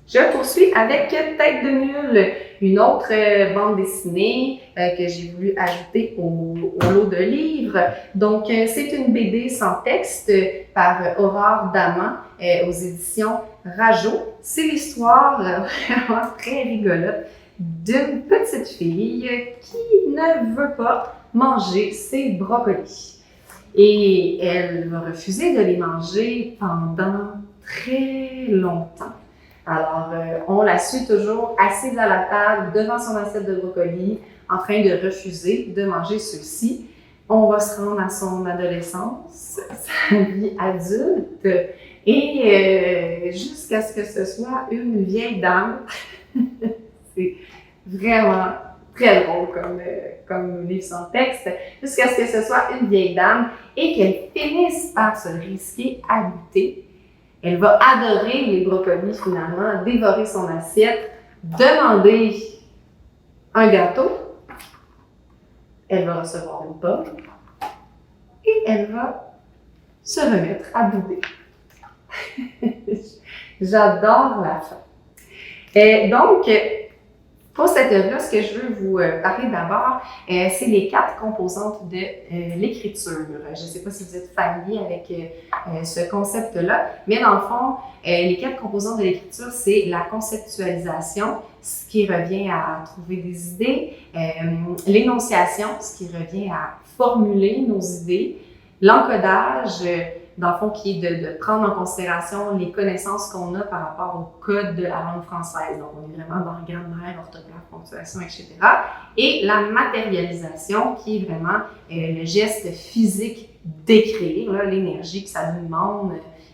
Je poursuis avec Tête de mule, une autre bande dessinée que j'ai voulu ajouter au lot de livres. Donc, c'est une BD sans texte par Aurore Daman aux éditions Rageot. C'est l'histoire vraiment très rigolote d'une petite fille qui ne veut pas manger ses brocolis. Et elle va refuser de les manger pendant très longtemps. Alors, on la suit toujours assise à la table devant son assiette de brocolis, en train de refuser de manger ceux-ci. On va se rendre à son adolescence, sa vie adulte, et jusqu'à ce que ce soit une vieille dame. C'est vraiment très drôle comme livre sans texte, jusqu'à ce que ce soit une vieille dame et qu'elle finisse par se risquer à goûter. Elle va adorer les brocolis finalement, dévorer son assiette, demander un gâteau. Elle va recevoir une pomme et elle va se remettre à bouder. J'adore la fin. Et donc, pour cette œuvre-là, ce que je veux vous parler d'abord, c'est les 4 composantes de l'écriture. Je ne sais pas si vous êtes familier avec ce concept-là, mais dans le fond, les 4 composantes de l'écriture, c'est la conceptualisation, ce qui revient à trouver des idées, l'énonciation, ce qui revient à formuler nos idées, l'encodage, dans le fond, qui est de prendre en considération les connaissances qu'on a par rapport au code de la langue française. Donc, on est vraiment dans grammaire, orthographe, ponctuation, etc. Et la matérialisation, qui est vraiment le geste physique d'écrire, l'énergie que ça nous demande,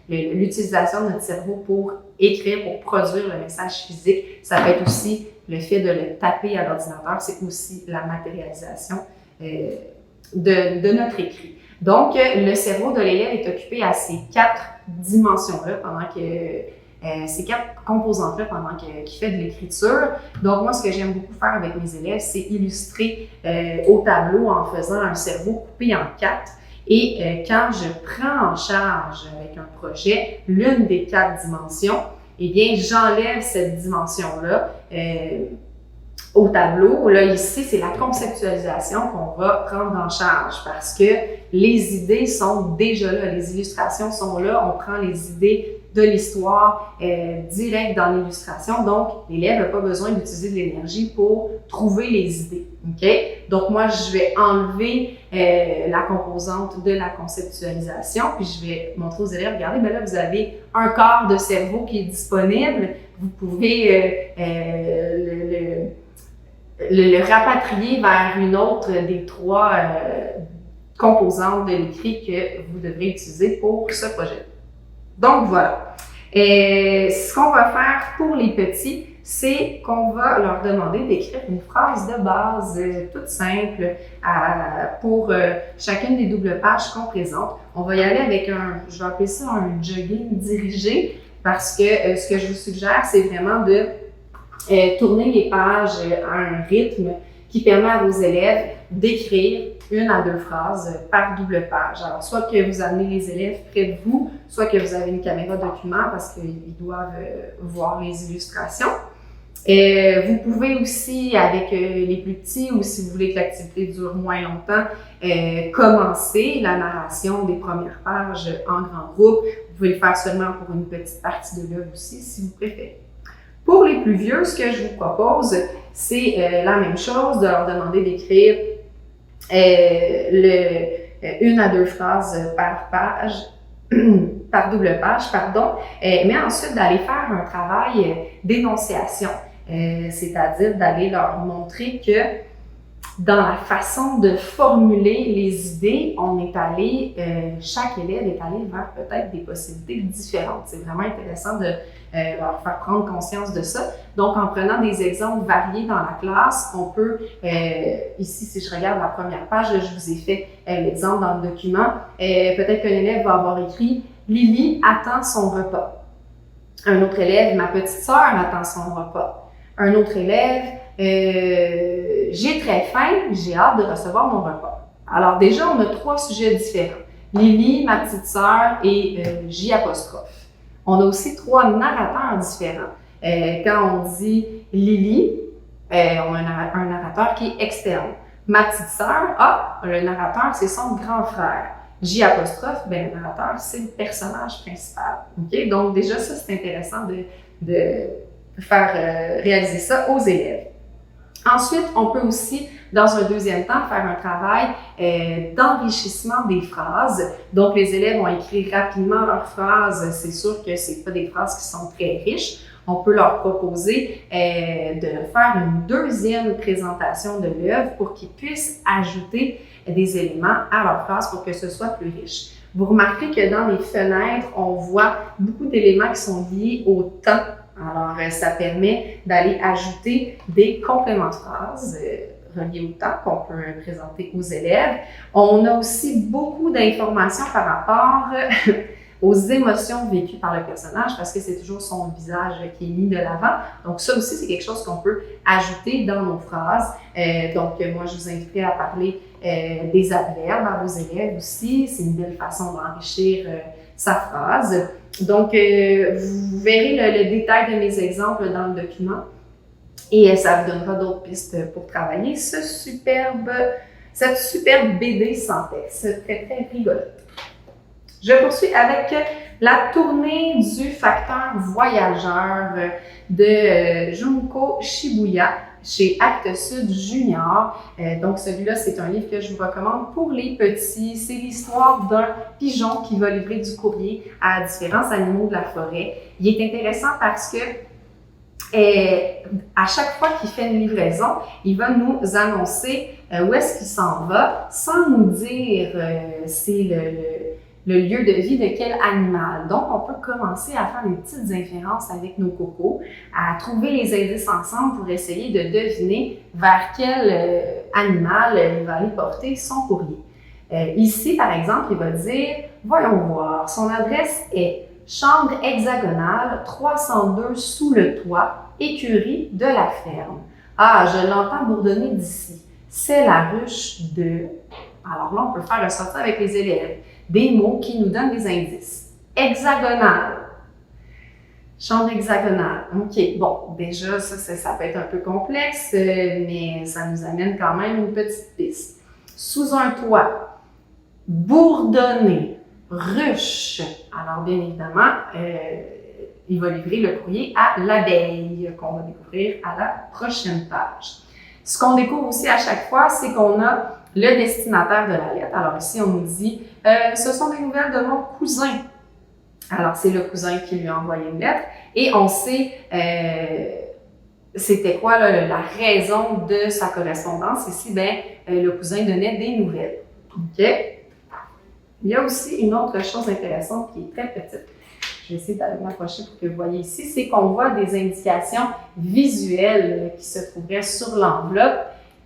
l'utilisation de notre cerveau pour écrire, pour produire le message physique. Ça peut être aussi le fait de le taper à l'ordinateur, c'est aussi la matérialisation de notre écrit. Donc, le cerveau de l'élève est occupé à ces 4 dimensions-là pendant que ces 4 composantes-là pendant qu'il fait de l'écriture. Donc, moi, ce que j'aime beaucoup faire avec mes élèves, c'est illustrer au tableau en faisant un cerveau coupé en 4. Et quand je prends en charge avec un projet l'une des 4 dimensions, eh bien, j'enlève cette dimension-là au tableau. Là, ici, c'est la conceptualisation qu'on va prendre en charge parce que les idées sont déjà là, les illustrations sont là, on prend les idées de l'histoire direct dans l'illustration. Donc, l'élève n'a pas besoin d'utiliser de l'énergie pour trouver les idées. Okay? Donc, moi, je vais enlever la composante de la conceptualisation, puis je vais montrer aux élèves, regardez, ben là, vous avez un quart de cerveau qui est disponible. Vous pouvez le rapatrier vers une autre des 3 composantes de l'écrit que vous devrez utiliser pour ce projet. Donc voilà. Ce qu'on va faire pour les petits, c'est qu'on va leur demander d'écrire une phrase de base toute simple pour chacune des doubles pages qu'on présente. On va y aller avec je vais appeler ça un jogging dirigé parce que ce que je vous suggère, c'est vraiment de tourner les pages à un rythme qui permet à vos élèves d'écrire 1 à 2 phrases par double page. Alors, soit que vous amenez les élèves près de vous, soit que vous avez une caméra document parce qu'ils doivent voir les illustrations. Vous pouvez aussi, avec les plus petits, ou si vous voulez que l'activité dure moins longtemps, commencer la narration des premières pages en grand groupe. Vous pouvez le faire seulement pour une petite partie de l'œuvre aussi, si vous préférez. Pour les plus vieux, ce que je vous propose, c'est la même chose, de leur demander d'écrire 1 à 2 phrases par page, par double page, pardon, mais ensuite d'aller faire un travail d'énonciation, c'est-à-dire d'aller leur montrer que dans la façon de formuler les idées, on est allé, chaque élève est allé vers peut-être des possibilités différentes. C'est vraiment intéressant de leur faire prendre conscience de ça. Donc, en prenant des exemples variés dans la classe, on peut, ici, si je regarde la première page, là, je vous ai fait l'exemple dans le document, peut-être qu'un élève va avoir écrit « Lily attend son repas ». Un autre élève « Ma petite sœur attend son repas ». Un autre élève j'ai très faim, j'ai hâte de recevoir mon repas. Alors déjà, on a 3 sujets différents. Lily, ma petite sœur et J'. On a aussi 3 narrateurs différents. Quand on dit Lily, on a un narrateur qui est externe. Ma petite sœur, le narrateur, c'est son grand frère. J', le narrateur, c'est le personnage principal. Okay? Donc déjà, ça, c'est intéressant de faire réaliser ça aux élèves. Ensuite, on peut aussi, dans un deuxième temps, faire un travail d'enrichissement des phrases. Donc, les élèves ont écrit rapidement leurs phrases. C'est sûr que c'est pas des phrases qui sont très riches. On peut leur proposer de faire une deuxième présentation de l'œuvre pour qu'ils puissent ajouter des éléments à leur phrase pour que ce soit plus riche. Vous remarquez que dans les fenêtres, on voit beaucoup d'éléments qui sont liés au temps. Alors, ça permet d'aller ajouter des compléments de phrases reliés au temps qu'on peut présenter aux élèves. On a aussi beaucoup d'informations par rapport aux émotions vécues par le personnage parce que c'est toujours son visage qui est mis de l'avant. Donc, ça aussi, c'est quelque chose qu'on peut ajouter dans nos phrases. Donc, moi, je vous inviterai à parler des adverbes à vos élèves aussi. C'est une belle façon d'enrichir sa phrase. Donc, vous verrez le détail de mes exemples dans le document et ça vous donnera d'autres pistes pour travailler cette superbe BD sans texte, très, très rigolote. Je poursuis avec la tournée du facteur voyageur de Junko Shibuya chez Actes Sud Junior. Donc, celui-là, c'est un livre que je vous recommande pour les petits. C'est l'histoire d'un pigeon qui va livrer du courrier à différents animaux de la forêt. Il est intéressant parce que à chaque fois qu'il fait une livraison, il va nous annoncer où est-ce qu'il s'en va sans nous dire c'est le lieu de vie de quel animal. Donc, on peut commencer à faire des petites inférences avec nos cocos, à trouver les indices ensemble pour essayer de deviner vers quel animal il va aller porter son courrier. Ici, par exemple, il va dire, voyons voir, son adresse est chambre hexagonale 302 sous le toit, écurie de la ferme. Ah, je l'entends bourdonner d'ici. C'est la ruche de... Alors là, on peut faire ressortir avec les élèves des mots qui nous donnent des indices. Hexagonale. Chambre hexagonale. OK, bon, déjà, ça peut être un peu complexe, mais ça nous amène quand même une petite piste. Sous un toit, bourdonner, ruche. Alors, bien évidemment, il va livrer le courrier à l'abeille, qu'on va découvrir à la prochaine page. Ce qu'on découvre aussi à chaque fois, c'est qu'on a le destinataire de la lettre. Alors ici, on nous dit « Ce sont des nouvelles de mon cousin ». Alors, c'est le cousin qui lui a envoyé une lettre et on sait c'était quoi là, la raison de sa correspondance. Ici, le cousin donnait des nouvelles. OK? Il y a aussi une autre chose intéressante qui est très petite. Je vais essayer d'aller m'approcher pour que vous voyez ici. C'est qu'on voit des indications visuelles qui se trouveraient sur l'enveloppe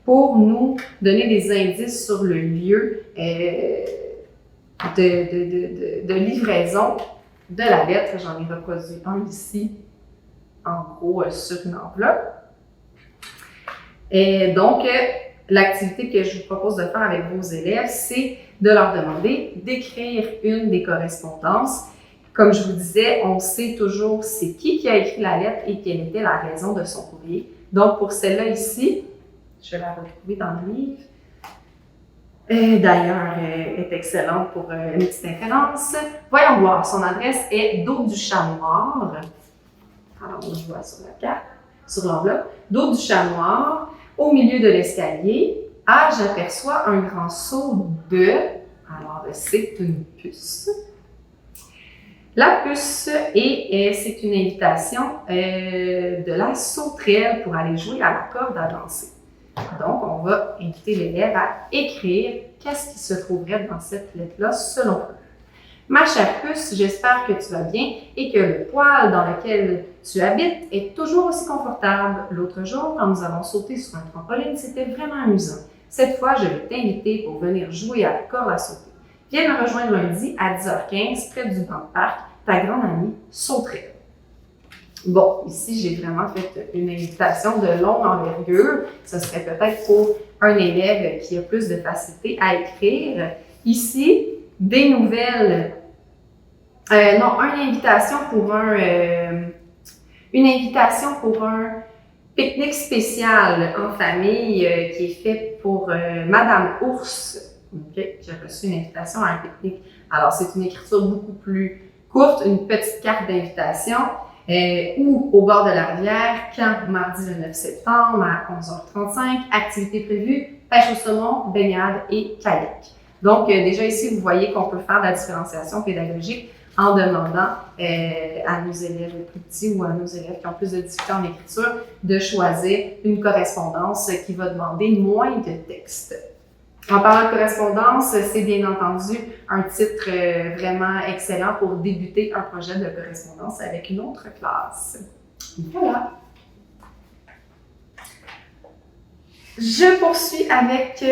pour nous donner des indices sur le lieu de livraison de la lettre. J'en ai reproduit un ici, en gros, sur une enveloppe. Et donc, l'activité que je vous propose de faire avec vos élèves, c'est de leur demander d'écrire une des correspondances. Comme je vous disais, on sait toujours c'est qui a écrit la lettre et quelle était la raison de son courrier. Donc, pour celle-là ici, je vais la retrouver dans le livre. D'ailleurs, elle est excellente pour une petite inférence. Voyons voir, son adresse est Dos du Chat Noir. Alors, on le voit sur la carte, sur l'enveloppe. Dos du chat noir, au milieu de l'escalier. Ah, j'aperçois un grand seau de... Alors, c'est une puce. La puce, et c'est une invitation de la sauterelle pour aller jouer à la corde à danser. Donc, on va inviter l'élève à écrire qu'est-ce qui se trouverait dans cette lettre-là selon eux. Ma chère puce, j'espère que tu vas bien et que le poêle dans lequel tu habites est toujours aussi confortable. L'autre jour, quand nous avons sauté sur un trampoline, c'était vraiment amusant. Cette fois, je vais t'inviter pour venir jouer à la corde à sauter. Viens me rejoindre lundi à 10h15 près du banc de parc, ta grande amie Sauterelle. Bon, ici, j'ai vraiment fait une invitation de longue envergure. Ce serait peut-être pour un élève qui a plus de facilité à écrire. Ici, des nouvelles. Une invitation pour un pique-nique spécial en famille qui est fait pour Madame Ours. Okay, j'ai reçu une invitation à un pique-nique. Alors, c'est une écriture beaucoup plus courte, une petite carte d'invitation. Ou au bord de la rivière, quand mardi le 9 septembre à 11h35, activités prévues, pêche au saumon, baignade et kayak. Donc, déjà ici, vous voyez qu'on peut faire la différenciation pédagogique en demandant à nos élèves plus petits ou à nos élèves qui ont plus de difficultés en écriture de choisir une correspondance qui va demander moins de texte. En parlant de correspondance, c'est bien entendu un titre vraiment excellent pour débuter un projet de correspondance avec une autre classe. Voilà. Je poursuis avec,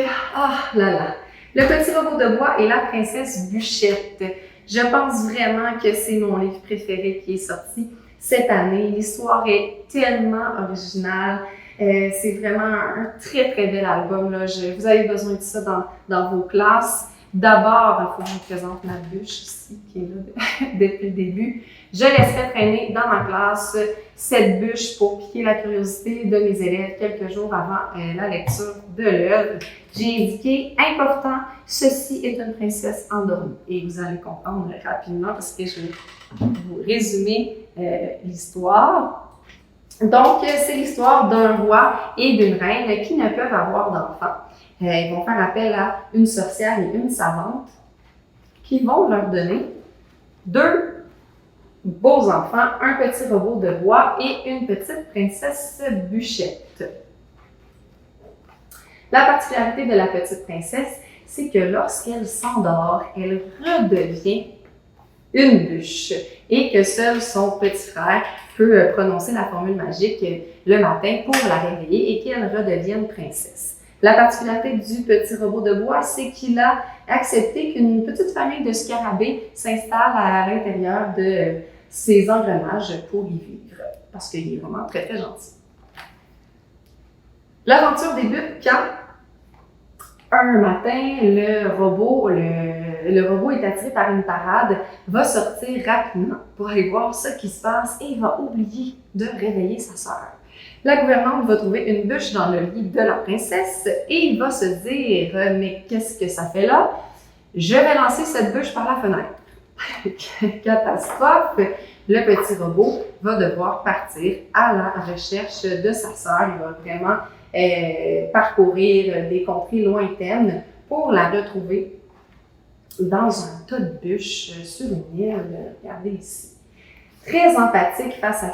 Le petit robot de bois et la princesse Bûchette. Je pense vraiment que c'est mon livre préféré qui est sorti cette année. L'histoire est tellement originale. C'est vraiment un très, très bel album. Là. Vous avez besoin de ça dans vos classes. D'abord, il faut que je vous présente ma bûche ici, qui est là depuis le début. Je laisserai traîner dans ma classe cette bûche pour piquer la curiosité de mes élèves quelques jours avant la lecture de l'œuvre. J'ai indiqué, important, ceci est une princesse endormie. Et vous allez comprendre rapidement parce que je vais vous résumer l'histoire. Donc, c'est l'histoire d'un roi et d'une reine qui ne peuvent avoir d'enfants. Ils vont faire appel à une sorcière et une savante qui vont leur donner 2 beaux enfants, un petit robot de bois et une petite princesse Bûchette. La particularité de la petite princesse, c'est que lorsqu'elle s'endort, elle redevient une bûche et que seul son petit frère peut prononcer la formule magique le matin pour la réveiller et qu'elle redevienne princesse. La particularité du petit robot de bois, c'est qu'il a accepté qu'une petite famille de scarabées s'installe à l'intérieur de ses engrenages pour y vivre, parce qu'il est vraiment très, très gentil. L'aventure débute quand, un matin, le robot est attiré par une parade, va sortir rapidement pour aller voir ce qui se passe et va oublier de réveiller sa sœur. La gouvernante va trouver une bûche dans le lit de la princesse et il va se dire « Mais qu'est-ce que ça fait là? Je vais lancer cette bûche par la fenêtre. » Catastrophe! Le petit robot va devoir partir à la recherche de sa sœur. Il va vraiment parcourir des contrées lointaines pour la retrouver dans un tas de bûches sur une île. Regardez ici. Très empathique face à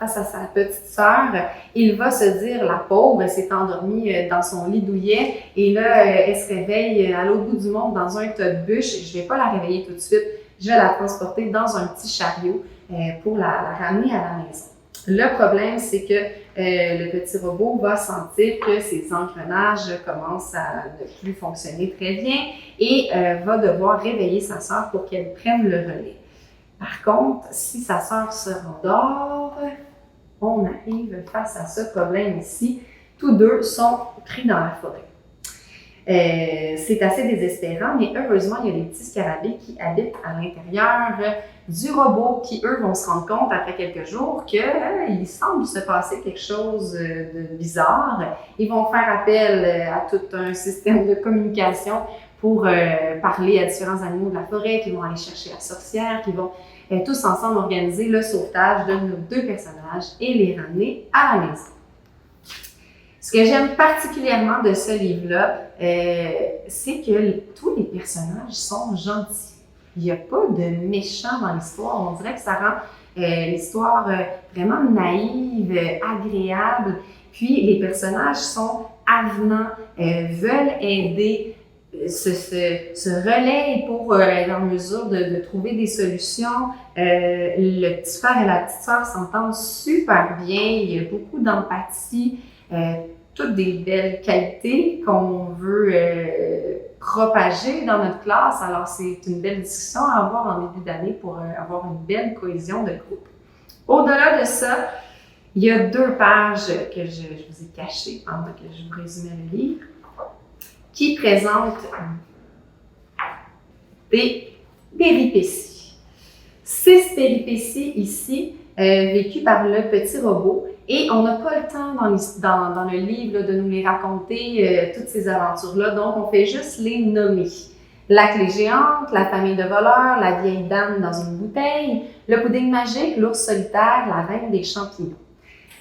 sa petite sœur, il va se dire, la pauvre, elle s'est endormie dans son lit douillet et là, elle se réveille à l'autre bout du monde dans un tas de bûches. Je ne vais pas la réveiller tout de suite, je vais la transporter dans un petit chariot pour la ramener à la maison. Le problème, c'est que le petit robot va sentir que ses engrenages commencent à ne plus fonctionner très bien et va devoir réveiller sa sœur pour qu'elle prenne le relais. Par contre, si sa sœur se rendort, on arrive face à ce problème ici. Tous deux sont pris dans la forêt. C'est assez désespérant, mais heureusement, il y a des petits scarabées qui habitent à l'intérieur du robot qui, eux, vont se rendre compte après quelques jours qu'il semble se passer quelque chose de bizarre. Ils vont faire appel à tout un système de communication pour parler à différents animaux de la forêt, qui vont aller chercher la sorcière, qui vont tous ensemble organiser le sauvetage de nos deux personnages et les ramener à la maison. Ce que j'aime particulièrement de ce livre-là, c'est que tous les personnages sont gentils. Il n'y a pas de méchants dans l'histoire. On dirait que ça rend l'histoire vraiment naïve, agréable. Puis les personnages sont avenants, veulent aider, se relaient pour être en mesure de trouver des solutions. Le petit frère et la petite sœur s'entendent super bien. Il y a beaucoup d'empathie. Toutes des belles qualités qu'on veut propager dans notre classe. Alors, c'est une belle discussion à avoir en début d'année pour avoir une belle cohésion de groupe. Au-delà de ça, il y a 2 pages que je vous ai cachées pendant que je vous résumais le livre qui présentent des péripéties. 6 péripéties ici vécues par le petit robot. Et on n'a pas le temps dans le livre là, de nous les raconter, toutes ces aventures-là, donc on fait juste les nommer. La clé géante, la famille de voleurs, la vieille dame dans une bouteille, le pudding magique, l'ours solitaire, la reine des champignons.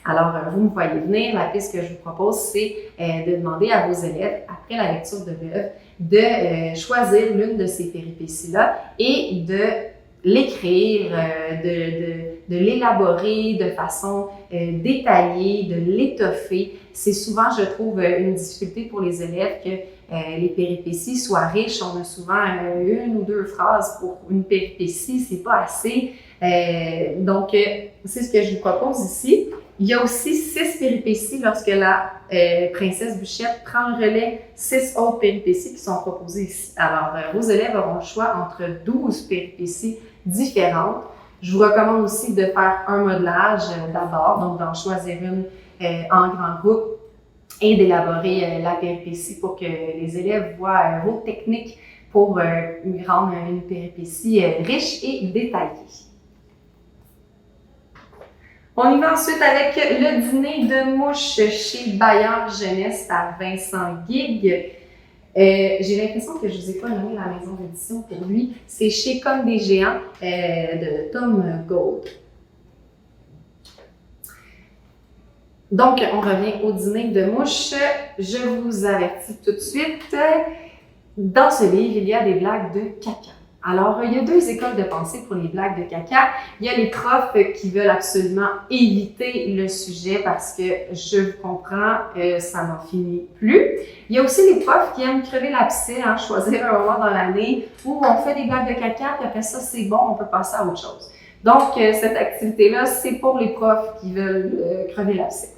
Alors, vous me voyez venir, la piste que je vous propose, c'est de demander à vos élèves, après la lecture de l'œuvre, de choisir l'une de ces péripéties-là et de l'écrire, de l'élaborer de façon détaillée, de l'étoffer. C'est souvent, je trouve, une difficulté pour les élèves que les péripéties soient riches. On a souvent 1 ou 2 phrases pour une péripétie, c'est pas assez. Donc, c'est ce que je vous propose ici. Il y a aussi 6 péripéties lorsque la princesse Bûchette prend le relais, 6 autres péripéties qui sont proposées ici. Alors, vos élèves auront le choix entre 12 péripéties différentes. Je vous recommande aussi de faire un modelage d'abord, donc d'en choisir une en grand groupe et d'élaborer la péripétie pour que les élèves voient vos techniques pour rendre une péripétie riche et détaillée. On y va ensuite avec le dîner de mouche chez Bayard Jeunesse par Vincent Guigues. J'ai l'impression que je ne vous ai pas nommé la maison d'édition pour lui. C'est chez Comme des géants de Tom Gold. Donc, on revient au dîner de mouche. Je vous avertis tout de suite, dans ce livre, il y a des blagues de caca. Alors, il y a 2 écoles de pensée pour les blagues de caca. Il y a les profs qui veulent absolument éviter le sujet parce que, je vous comprends, ça n'en finit plus. Il y a aussi les profs qui aiment crever l'abcès, choisir un moment dans l'année où on fait des blagues de caca, puis après ça, c'est bon, on peut passer à autre chose. Donc, cette activité-là, c'est pour les profs qui veulent crever l'abcès.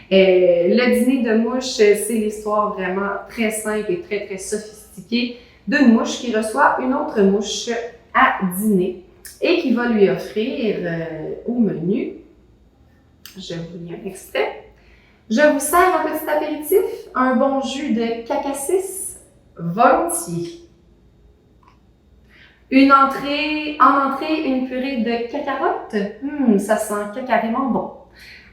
Le dîner de mouche, c'est l'histoire vraiment très simple et très, très sophistiquée d'une mouche qui reçoit une autre mouche à dîner et qui va lui offrir au menu, je vous lis un extrait, je vous sers un petit apéritif, un bon jus de cacassis, volontiers. En entrée, une purée de cacarottes, ça sent carrément bon.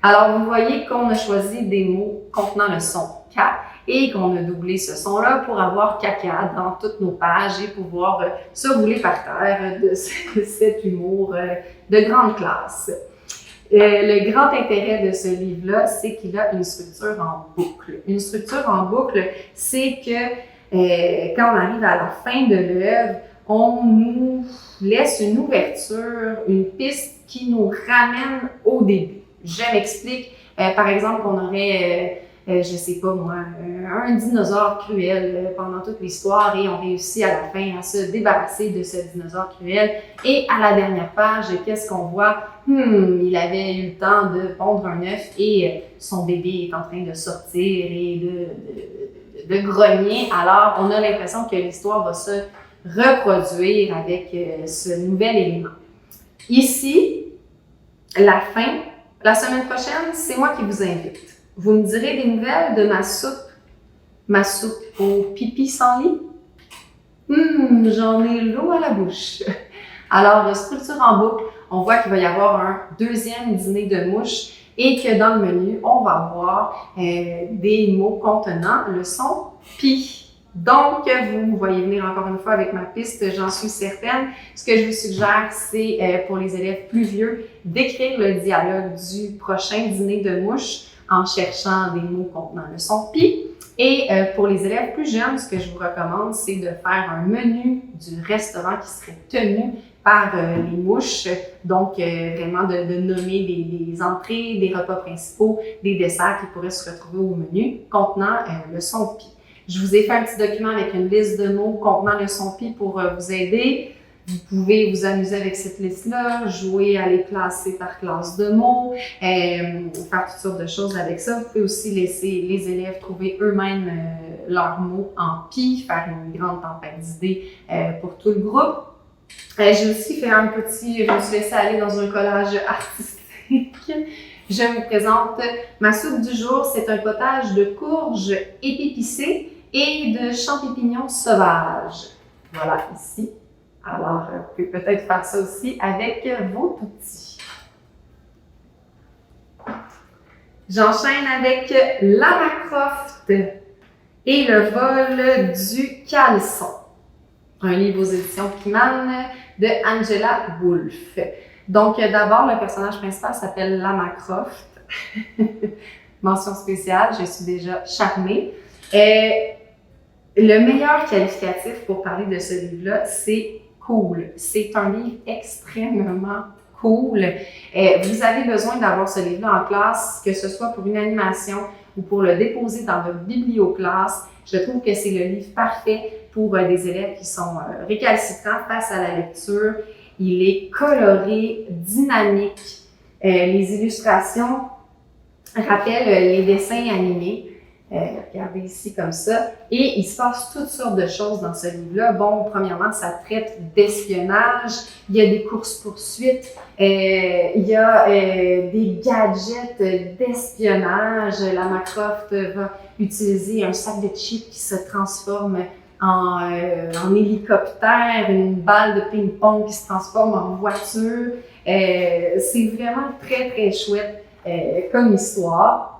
Alors, vous voyez qu'on a choisi des mots contenant le son K et qu'on a doublé ce son-là pour avoir caca dans toutes nos pages et pouvoir se rouler par terre de cet humour de grande classe. Le grand intérêt de ce livre-là, c'est qu'il a une structure en boucle. Une structure en boucle, c'est que quand on arrive à la fin de l'œuvre, on nous laisse une ouverture, une piste qui nous ramène au début. Je m'explique. Par exemple, on aurait, je sais pas moi, un dinosaure cruel pendant toute l'histoire et on réussit à la fin à se débarrasser de ce dinosaure cruel. Et à la dernière page, qu'est-ce qu'on voit? Il avait eu le temps de pondre un œuf et son bébé est en train de sortir et de grogner. Alors, on a l'impression que l'histoire va se reproduire avec ce nouvel élément. Ici, la fin. La semaine prochaine, c'est moi qui vous invite. Vous me direz des nouvelles de ma soupe au pipi sans lit. J'en ai l'eau à la bouche. Alors, structure en boucle, on voit qu'il va y avoir un 2e dîner de mouche et que dans le menu, on va avoir des mots contenant le son pi. Donc, vous me voyez venir encore une fois avec ma piste, j'en suis certaine. Ce que je vous suggère, c'est pour les élèves plus vieux, d'écrire le dialogue du prochain dîner de mouche en cherchant des mots contenant le son pi. Et pour les élèves plus jeunes, ce que je vous recommande, c'est de faire un menu du restaurant qui serait tenu par les mouches. Donc, vraiment de nommer des entrées, des repas principaux, des desserts qui pourraient se retrouver au menu contenant le son pi. Je vous ai fait un petit document avec une liste de mots contenant le son pi pour vous aider. Vous pouvez vous amuser avec cette liste-là, jouer à les classer par classe de mots, faire toutes sortes de choses avec ça. Vous pouvez aussi laisser les élèves trouver eux-mêmes leurs mots en pi, faire une grande tempête d'idées pour tout le groupe. J'ai aussi fait je me suis laissée aller dans un collage artistique. Je vous présente ma soupe du jour. C'est un potage de courges épicées et de champignons sauvages. Voilà, ici. Alors, vous pouvez peut-être faire ça aussi avec vos petits. J'enchaîne avec Lara Croft et le vol du caleçon. Un livre aux éditions Kiman de Angela Wolf. Donc, d'abord, le personnage principal s'appelle Lara Croft. Mention spéciale, je suis déjà charmée. Le meilleur qualificatif pour parler de ce livre-là, c'est cool. C'est un livre extrêmement cool. Vous avez besoin d'avoir ce livre-là en classe, que ce soit pour une animation ou pour le déposer dans votre biblioclasse. Je trouve que c'est le livre parfait pour des élèves qui sont récalcitrants face à la lecture. Il est coloré, dynamique. Les illustrations rappellent les dessins animés. Regardez ici comme ça. Et il se passe toutes sortes de choses dans ce livre-là. Bon, premièrement, ça traite d'espionnage. Il y a des courses-poursuites. Il y a des gadgets d'espionnage. Lara Croft va utiliser un sac de chips qui se transforme en hélicoptère, une balle de ping-pong qui se transforme en voiture. C'est vraiment très, très chouette comme histoire.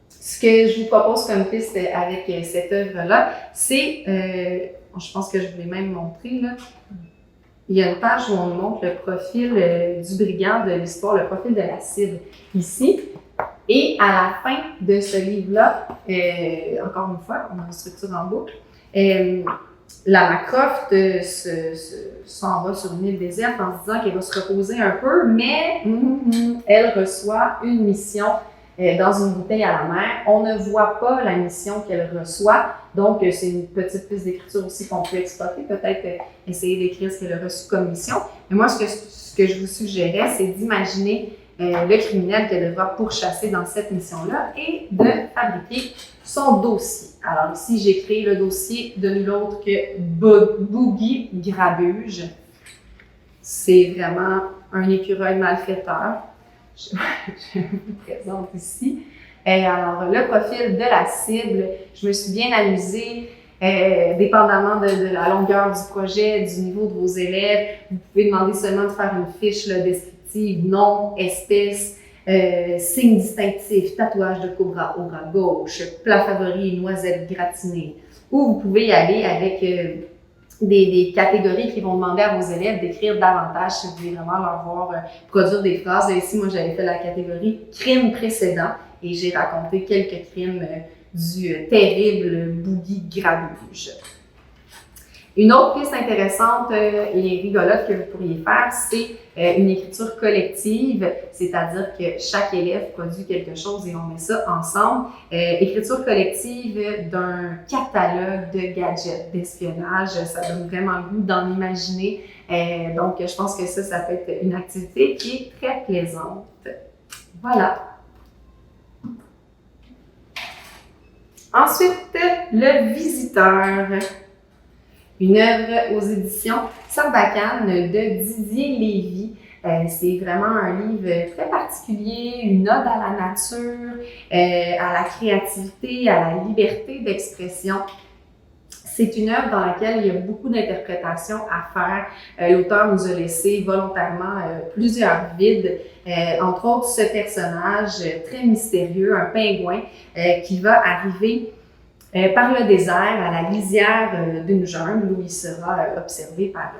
Ce que je vous propose comme piste avec cette œuvre-là, c'est, je pense que je vous l'ai même montré, là. Il y a une page où on montre le profil du brigand de l'histoire, le profil de la cible ici. Et à la fin de ce livre-là, encore une fois, on a une structure en boucle, Lara Croft s'en va sur une île déserte en se disant qu'elle va se reposer un peu, mais elle reçoit une mission dans une bouteille à la mer. On ne voit pas la mission qu'elle reçoit, donc c'est une petite piste d'écriture aussi qu'on peut exploiter, peut-être essayer d'écrire ce qu'elle a reçu comme mission. Mais moi, ce que je vous suggérais, c'est d'imaginer le criminel qu'elle devra pourchasser dans cette mission-là et de fabriquer son dossier. Alors ici, j'ai créé le dossier de nul autre que Boogie Grabuge. C'est vraiment un écureuil malfaiteur. Je vous présente ici. Alors, le profil de la cible, je me suis bien amusée, dépendamment de la longueur du projet, du niveau de vos élèves. Vous pouvez demander seulement de faire une fiche là, descriptive, nom, espèce, signe distinctif, tatouage de cobra au bras gauche, plat favori, noisette gratinée. Ou vous pouvez y aller avec des catégories qui vont demander à vos élèves d'écrire davantage si vous voulez vraiment leur voir produire des phrases. Et ici, moi, j'avais fait la catégorie crime précédent et j'ai raconté quelques crimes du terrible Boogie Grabuge. Une autre piste intéressante et rigolote que vous pourriez faire, c'est une écriture collective, c'est-à-dire que chaque élève produit quelque chose et on met ça ensemble. Écriture collective d'un catalogue de gadgets d'espionnage, ça donne vraiment le goût d'en imaginer. Donc, je pense que ça peut être une activité qui est très plaisante. Voilà. Ensuite, le visiteur. Une œuvre aux éditions Sarbacane de Didier Lévy. C'est vraiment un livre très particulier, une ode à la nature, à la créativité, à la liberté d'expression. C'est une œuvre dans laquelle il y a beaucoup d'interprétations à faire. L'auteur nous a laissé volontairement plusieurs vides, entre autres ce personnage très mystérieux, un pingouin, qui va arriver par le désert à la lisière d'une jungle où il sera observé par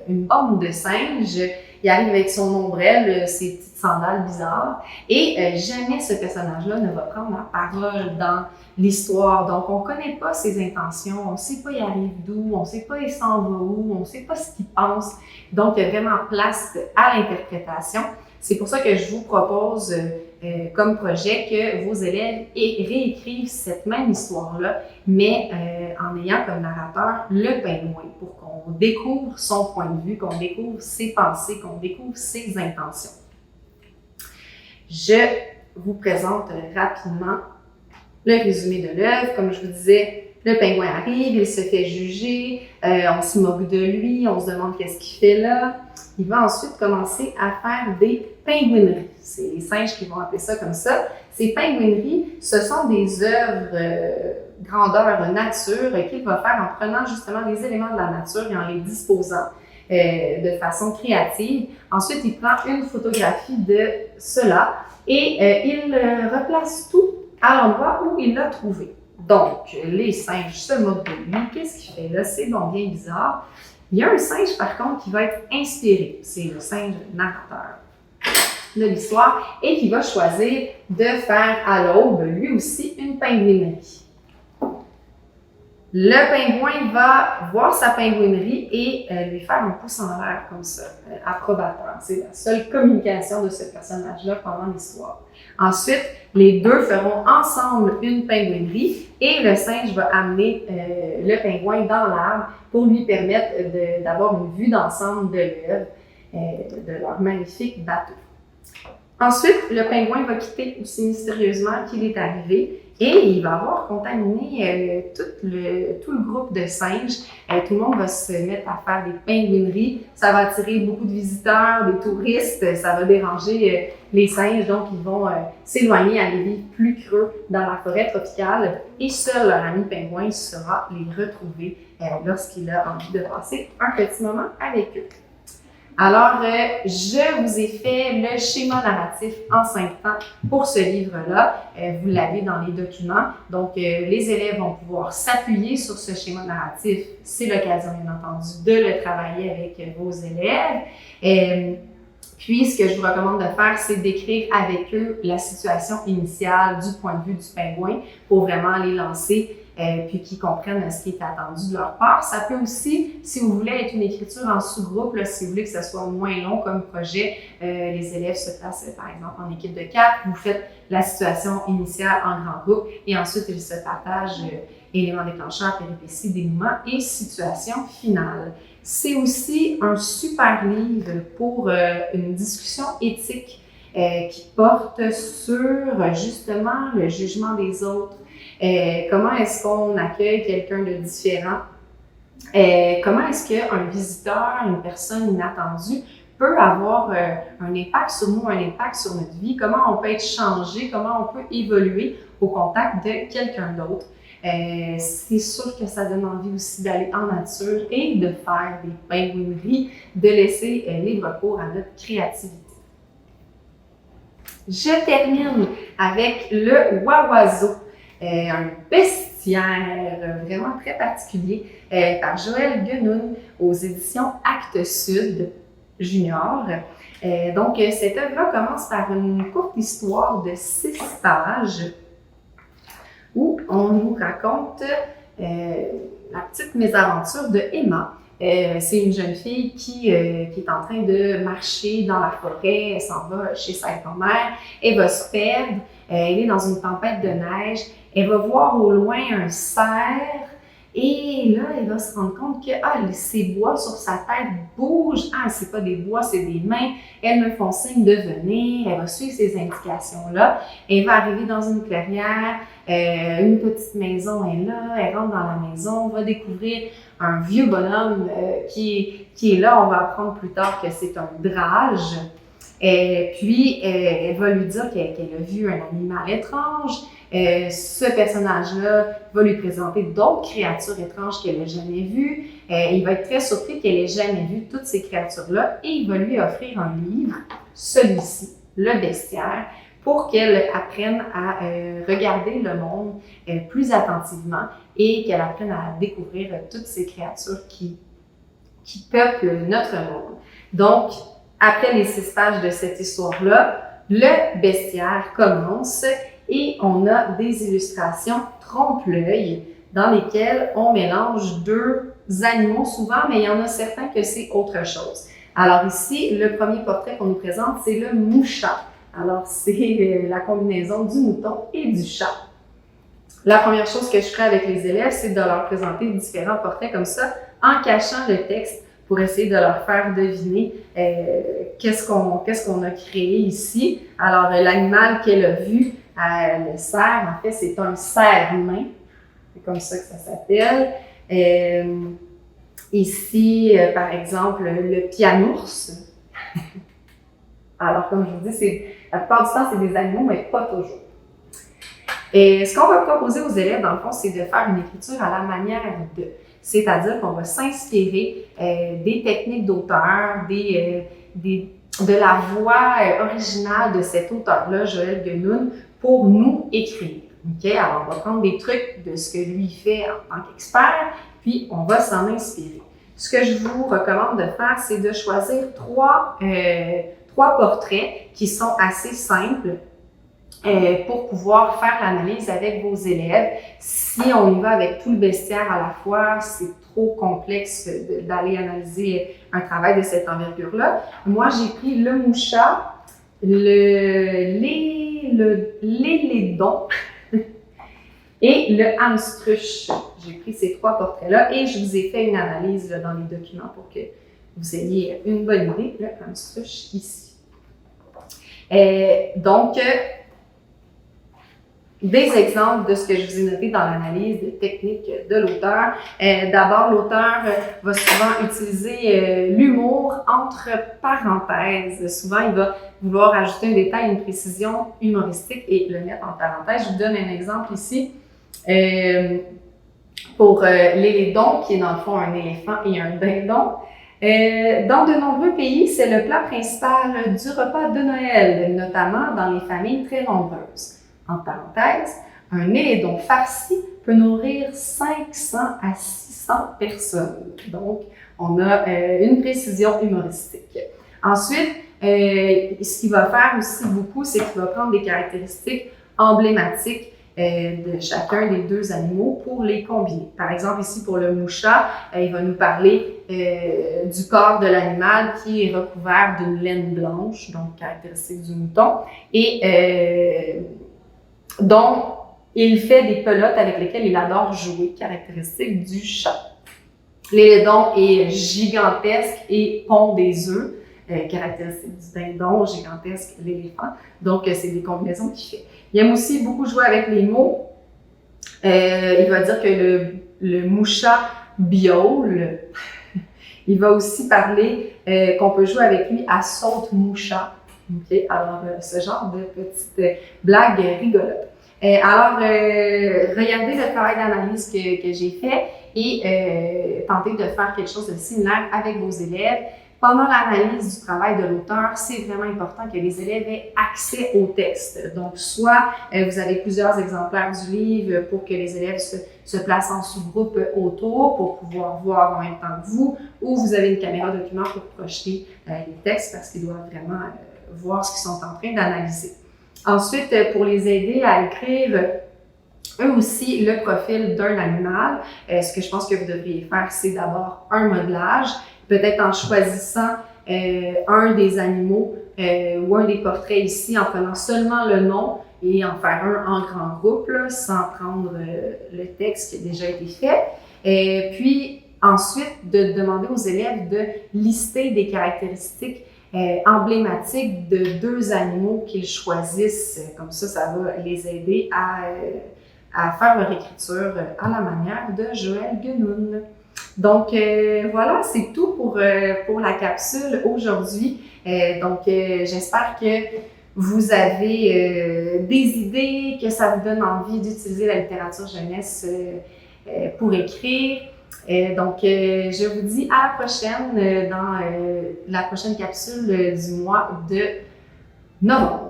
une bande de singes. Il arrive avec son ombrelle, ses petites sandales bizarres, et jamais ce personnage-là ne va prendre la parole dans l'histoire. Donc, on ne connaît pas ses intentions, on ne sait pas il arrive d'où, on ne sait pas il s'en va où, on ne sait pas ce qu'il pense. Donc, il y a vraiment place à l'interprétation. C'est pour ça que je vous propose comme projet que vos élèves réécrivent cette même histoire-là, mais en ayant comme narrateur le pingouin, pour qu'on découvre son point de vue, qu'on découvre ses pensées, qu'on découvre ses intentions. Je vous présente rapidement le résumé de l'œuvre. Comme je vous disais, le pingouin arrive, il se fait juger, on se moque de lui, on se demande qu'est-ce qu'il fait là. Il va ensuite commencer à faire des pingouineries. C'est les singes qui vont appeler ça comme ça. Ces pingouineries, ce sont des œuvres grandeur nature qu'il va faire en prenant justement les éléments de la nature et en les disposant de façon créative. Ensuite, il prend une photographie de cela et il replace tout à l'endroit où il l'a trouvé. Donc, les singes se moquent de lui. Qu'est-ce qu'il fait là? C'est donc bien bizarre. Il y a un singe, par contre, qui va être inspiré. C'est le singe narrateur de l'histoire et qui va choisir de faire à l'aube, lui aussi, une pingouinerie. Le pingouin va voir sa pingouinerie et lui faire un pouce en l'air comme ça, approbateur. C'est la seule communication de ce personnage-là pendant l'histoire. Ensuite, les deux feront ensemble une pingouinerie et le singe va amener le pingouin dans l'arbre pour lui permettre d'avoir une vue d'ensemble de l'œuvre, de leur magnifique bateau. Ensuite, le pingouin va quitter aussi mystérieusement qu'il est arrivé et il va avoir contaminé tout le groupe de singes. Tout le monde va se mettre à faire des pingouineries. Ça va attirer beaucoup de visiteurs, des touristes. Ça va déranger les singes, donc ils vont s'éloigner, aller vivre plus creux dans la forêt tropicale. Et seul leur ami pingouin saura les retrouver lorsqu'il a envie de passer un petit moment avec eux. Alors, je vous ai fait le schéma narratif en 5 temps pour ce livre-là. Vous l'avez dans les documents. Donc, les élèves vont pouvoir s'appuyer sur ce schéma narratif. C'est l'occasion, bien entendu, de le travailler avec vos élèves. Puis, ce que je vous recommande de faire, c'est d'écrire avec eux la situation initiale du point de vue du pingouin pour vraiment les lancer. Puis qu'ils comprennent ce qui est attendu de leur part. Ça peut aussi, si vous voulez, être une écriture en sous-groupe, là, si vous voulez que ce soit moins long comme projet, les élèves se placent par exemple en équipe de 4, vous faites la situation initiale en grand groupe et ensuite ils se partagent éléments déclencheurs, péripéties, dénouements et situation finale. C'est aussi un super livre pour une discussion éthique qui porte sur justement le jugement des autres. Comment est-ce qu'on accueille quelqu'un de différent? Comment est-ce qu'un visiteur, une personne inattendue peut avoir un impact sur nous, un impact sur notre vie? Comment on peut être changé? Comment on peut évoluer au contact de quelqu'un d'autre? C'est sûr que ça donne envie aussi d'aller en nature et de faire des pingouineries, de laisser libre cours à notre créativité. Je termine avec le Wawazo. Un bestiaire vraiment très particulier par Joël Guenoun aux éditions Actes Sud Junior. Donc, cette œuvre-là commence par une courte histoire de 6 pages où on nous raconte la petite mésaventure de Emma. C'est une jeune fille qui est en train de marcher dans la forêt, elle s'en va chez sa grand-mère, elle va se perdre, elle est dans une tempête de neige, elle va voir au loin un cerf et là, elle va se rendre compte que ses bois sur sa tête bougent. C'est pas des bois, c'est des mains. Elles me font signe de venir, elle va suivre ces indications-là. Elle va arriver dans une clairière, une petite maison est là, elle rentre dans la maison, va découvrir un vieux bonhomme qui est là. On va apprendre plus tard que c'est un drage. Puis, elle va lui dire qu'elle a vu un animal étrange. Ce personnage-là va lui présenter d'autres créatures étranges qu'elle n'a jamais vues. Il va être très surpris qu'elle n'ait jamais vu toutes ces créatures-là et il va lui offrir un livre, celui-ci, Le Bestiaire, pour qu'elle apprenne à regarder le monde plus attentivement et qu'elle apprenne à découvrir toutes ces créatures qui peuplent notre monde. Donc, après les 6 pages de cette histoire-là, le bestiaire commence et on a des illustrations trompe-l'œil dans lesquelles on mélange 2 animaux souvent, mais il y en a certains que c'est autre chose. Alors ici, le premier portrait qu'on nous présente, c'est le moucha. Alors, c'est la combinaison du mouton et du chat. La première chose que je ferai avec les élèves, c'est de leur présenter différents portraits comme ça, en cachant le texte pour essayer de leur faire deviner qu'est-ce qu'on a créé ici. Alors, l'animal qu'elle a vu, le cerf, en fait, c'est un cerf-main. C'est comme ça que ça s'appelle. Ici, par exemple, le pianours. Alors, comme je vous dis, la plupart du temps, c'est des animaux, mais pas toujours. Et ce qu'on va proposer aux élèves, dans le fond, c'est de faire une écriture à la manière de. C'est-à-dire qu'on va s'inspirer des techniques d'auteur, de la voix originale de cet auteur-là, Joël Guenoun, pour nous écrire. Okay? Alors, on va prendre des trucs de ce que lui fait en tant qu'expert, puis on va s'en inspirer. Ce que je vous recommande de faire, c'est de choisir 3 portraits qui sont assez simples pour pouvoir faire l'analyse avec vos élèves. Si on y va avec tout le bestiaire à la fois, c'est trop complexe d'aller analyser un travail de cette envergure-là. Moi, j'ai pris le moucha, l'élédon et le hamstruche. J'ai pris ces 3 portraits-là et je vous ai fait une analyse là, dans les documents pour que vous ayez une bonne idée. Le hamstruche ici. Donc, des exemples de ce que je vous ai noté dans l'analyse des techniques de l'auteur. D'abord, l'auteur va souvent utiliser l'humour entre parenthèses. Souvent, il va vouloir ajouter un détail, une précision humoristique et le mettre en parenthèse. Je vous donne un exemple ici. Pour l'élédon, qui est dans le fond un éléphant et un dindon. Dans de nombreux pays, c'est le plat principal du repas de Noël, notamment dans les familles très nombreuses. En parenthèse, un élédon farci peut nourrir 500 à 600 personnes. Donc, on a une précision humoristique. Ensuite, ce qu'il va faire aussi beaucoup, c'est qu'il va prendre des caractéristiques emblématiques de chacun des 2 animaux pour les combiner. Par exemple, ici pour le moucha, il va nous parler du corps de l'animal qui est recouvert d'une laine blanche, donc caractéristique du mouton, et dont il fait des pelotes avec lesquelles il adore jouer, caractéristique du chat. L'élédon est gigantesque et pond des œufs, caractéristique du dindon, gigantesque, l'éléphant. Donc, c'est des combinaisons qu'il fait. Il aime aussi beaucoup jouer avec les mots. Il va dire que le moucha biole. Il va aussi parler qu'on peut jouer avec lui à saute-moucha. Okay? Alors, ce genre de petite blague rigolote. Alors, regardez le travail d'analyse que j'ai fait et tentez de faire quelque chose de similaire avec vos élèves. Pendant l'analyse du travail de l'auteur, c'est vraiment important que les élèves aient accès au texte. Donc, soit vous avez plusieurs exemplaires du livre pour que les élèves se placent en sous-groupe autour pour pouvoir voir en même temps que vous, ou vous avez une caméra document pour projeter les textes parce qu'ils doivent vraiment voir ce qu'ils sont en train d'analyser. Ensuite, pour les aider à écrire eux aussi le profil d'un animal, ce que je pense que vous devriez faire, c'est d'abord un modelage, peut-être en choisissant un des animaux ou un des portraits ici, en prenant seulement le nom et en faire un en grand groupe, là, sans prendre le texte qui a déjà été fait. Puis ensuite, de demander aux élèves de lister des caractéristiques emblématiques de 2 animaux qu'ils choisissent. Comme ça va les aider à faire leur écriture à la manière de Joël Guenoun. Donc voilà, c'est tout pour la capsule aujourd'hui. J'espère que vous avez des idées, que ça vous donne envie d'utiliser la littérature jeunesse pour écrire. Je vous dis à la prochaine dans la prochaine capsule du mois de novembre.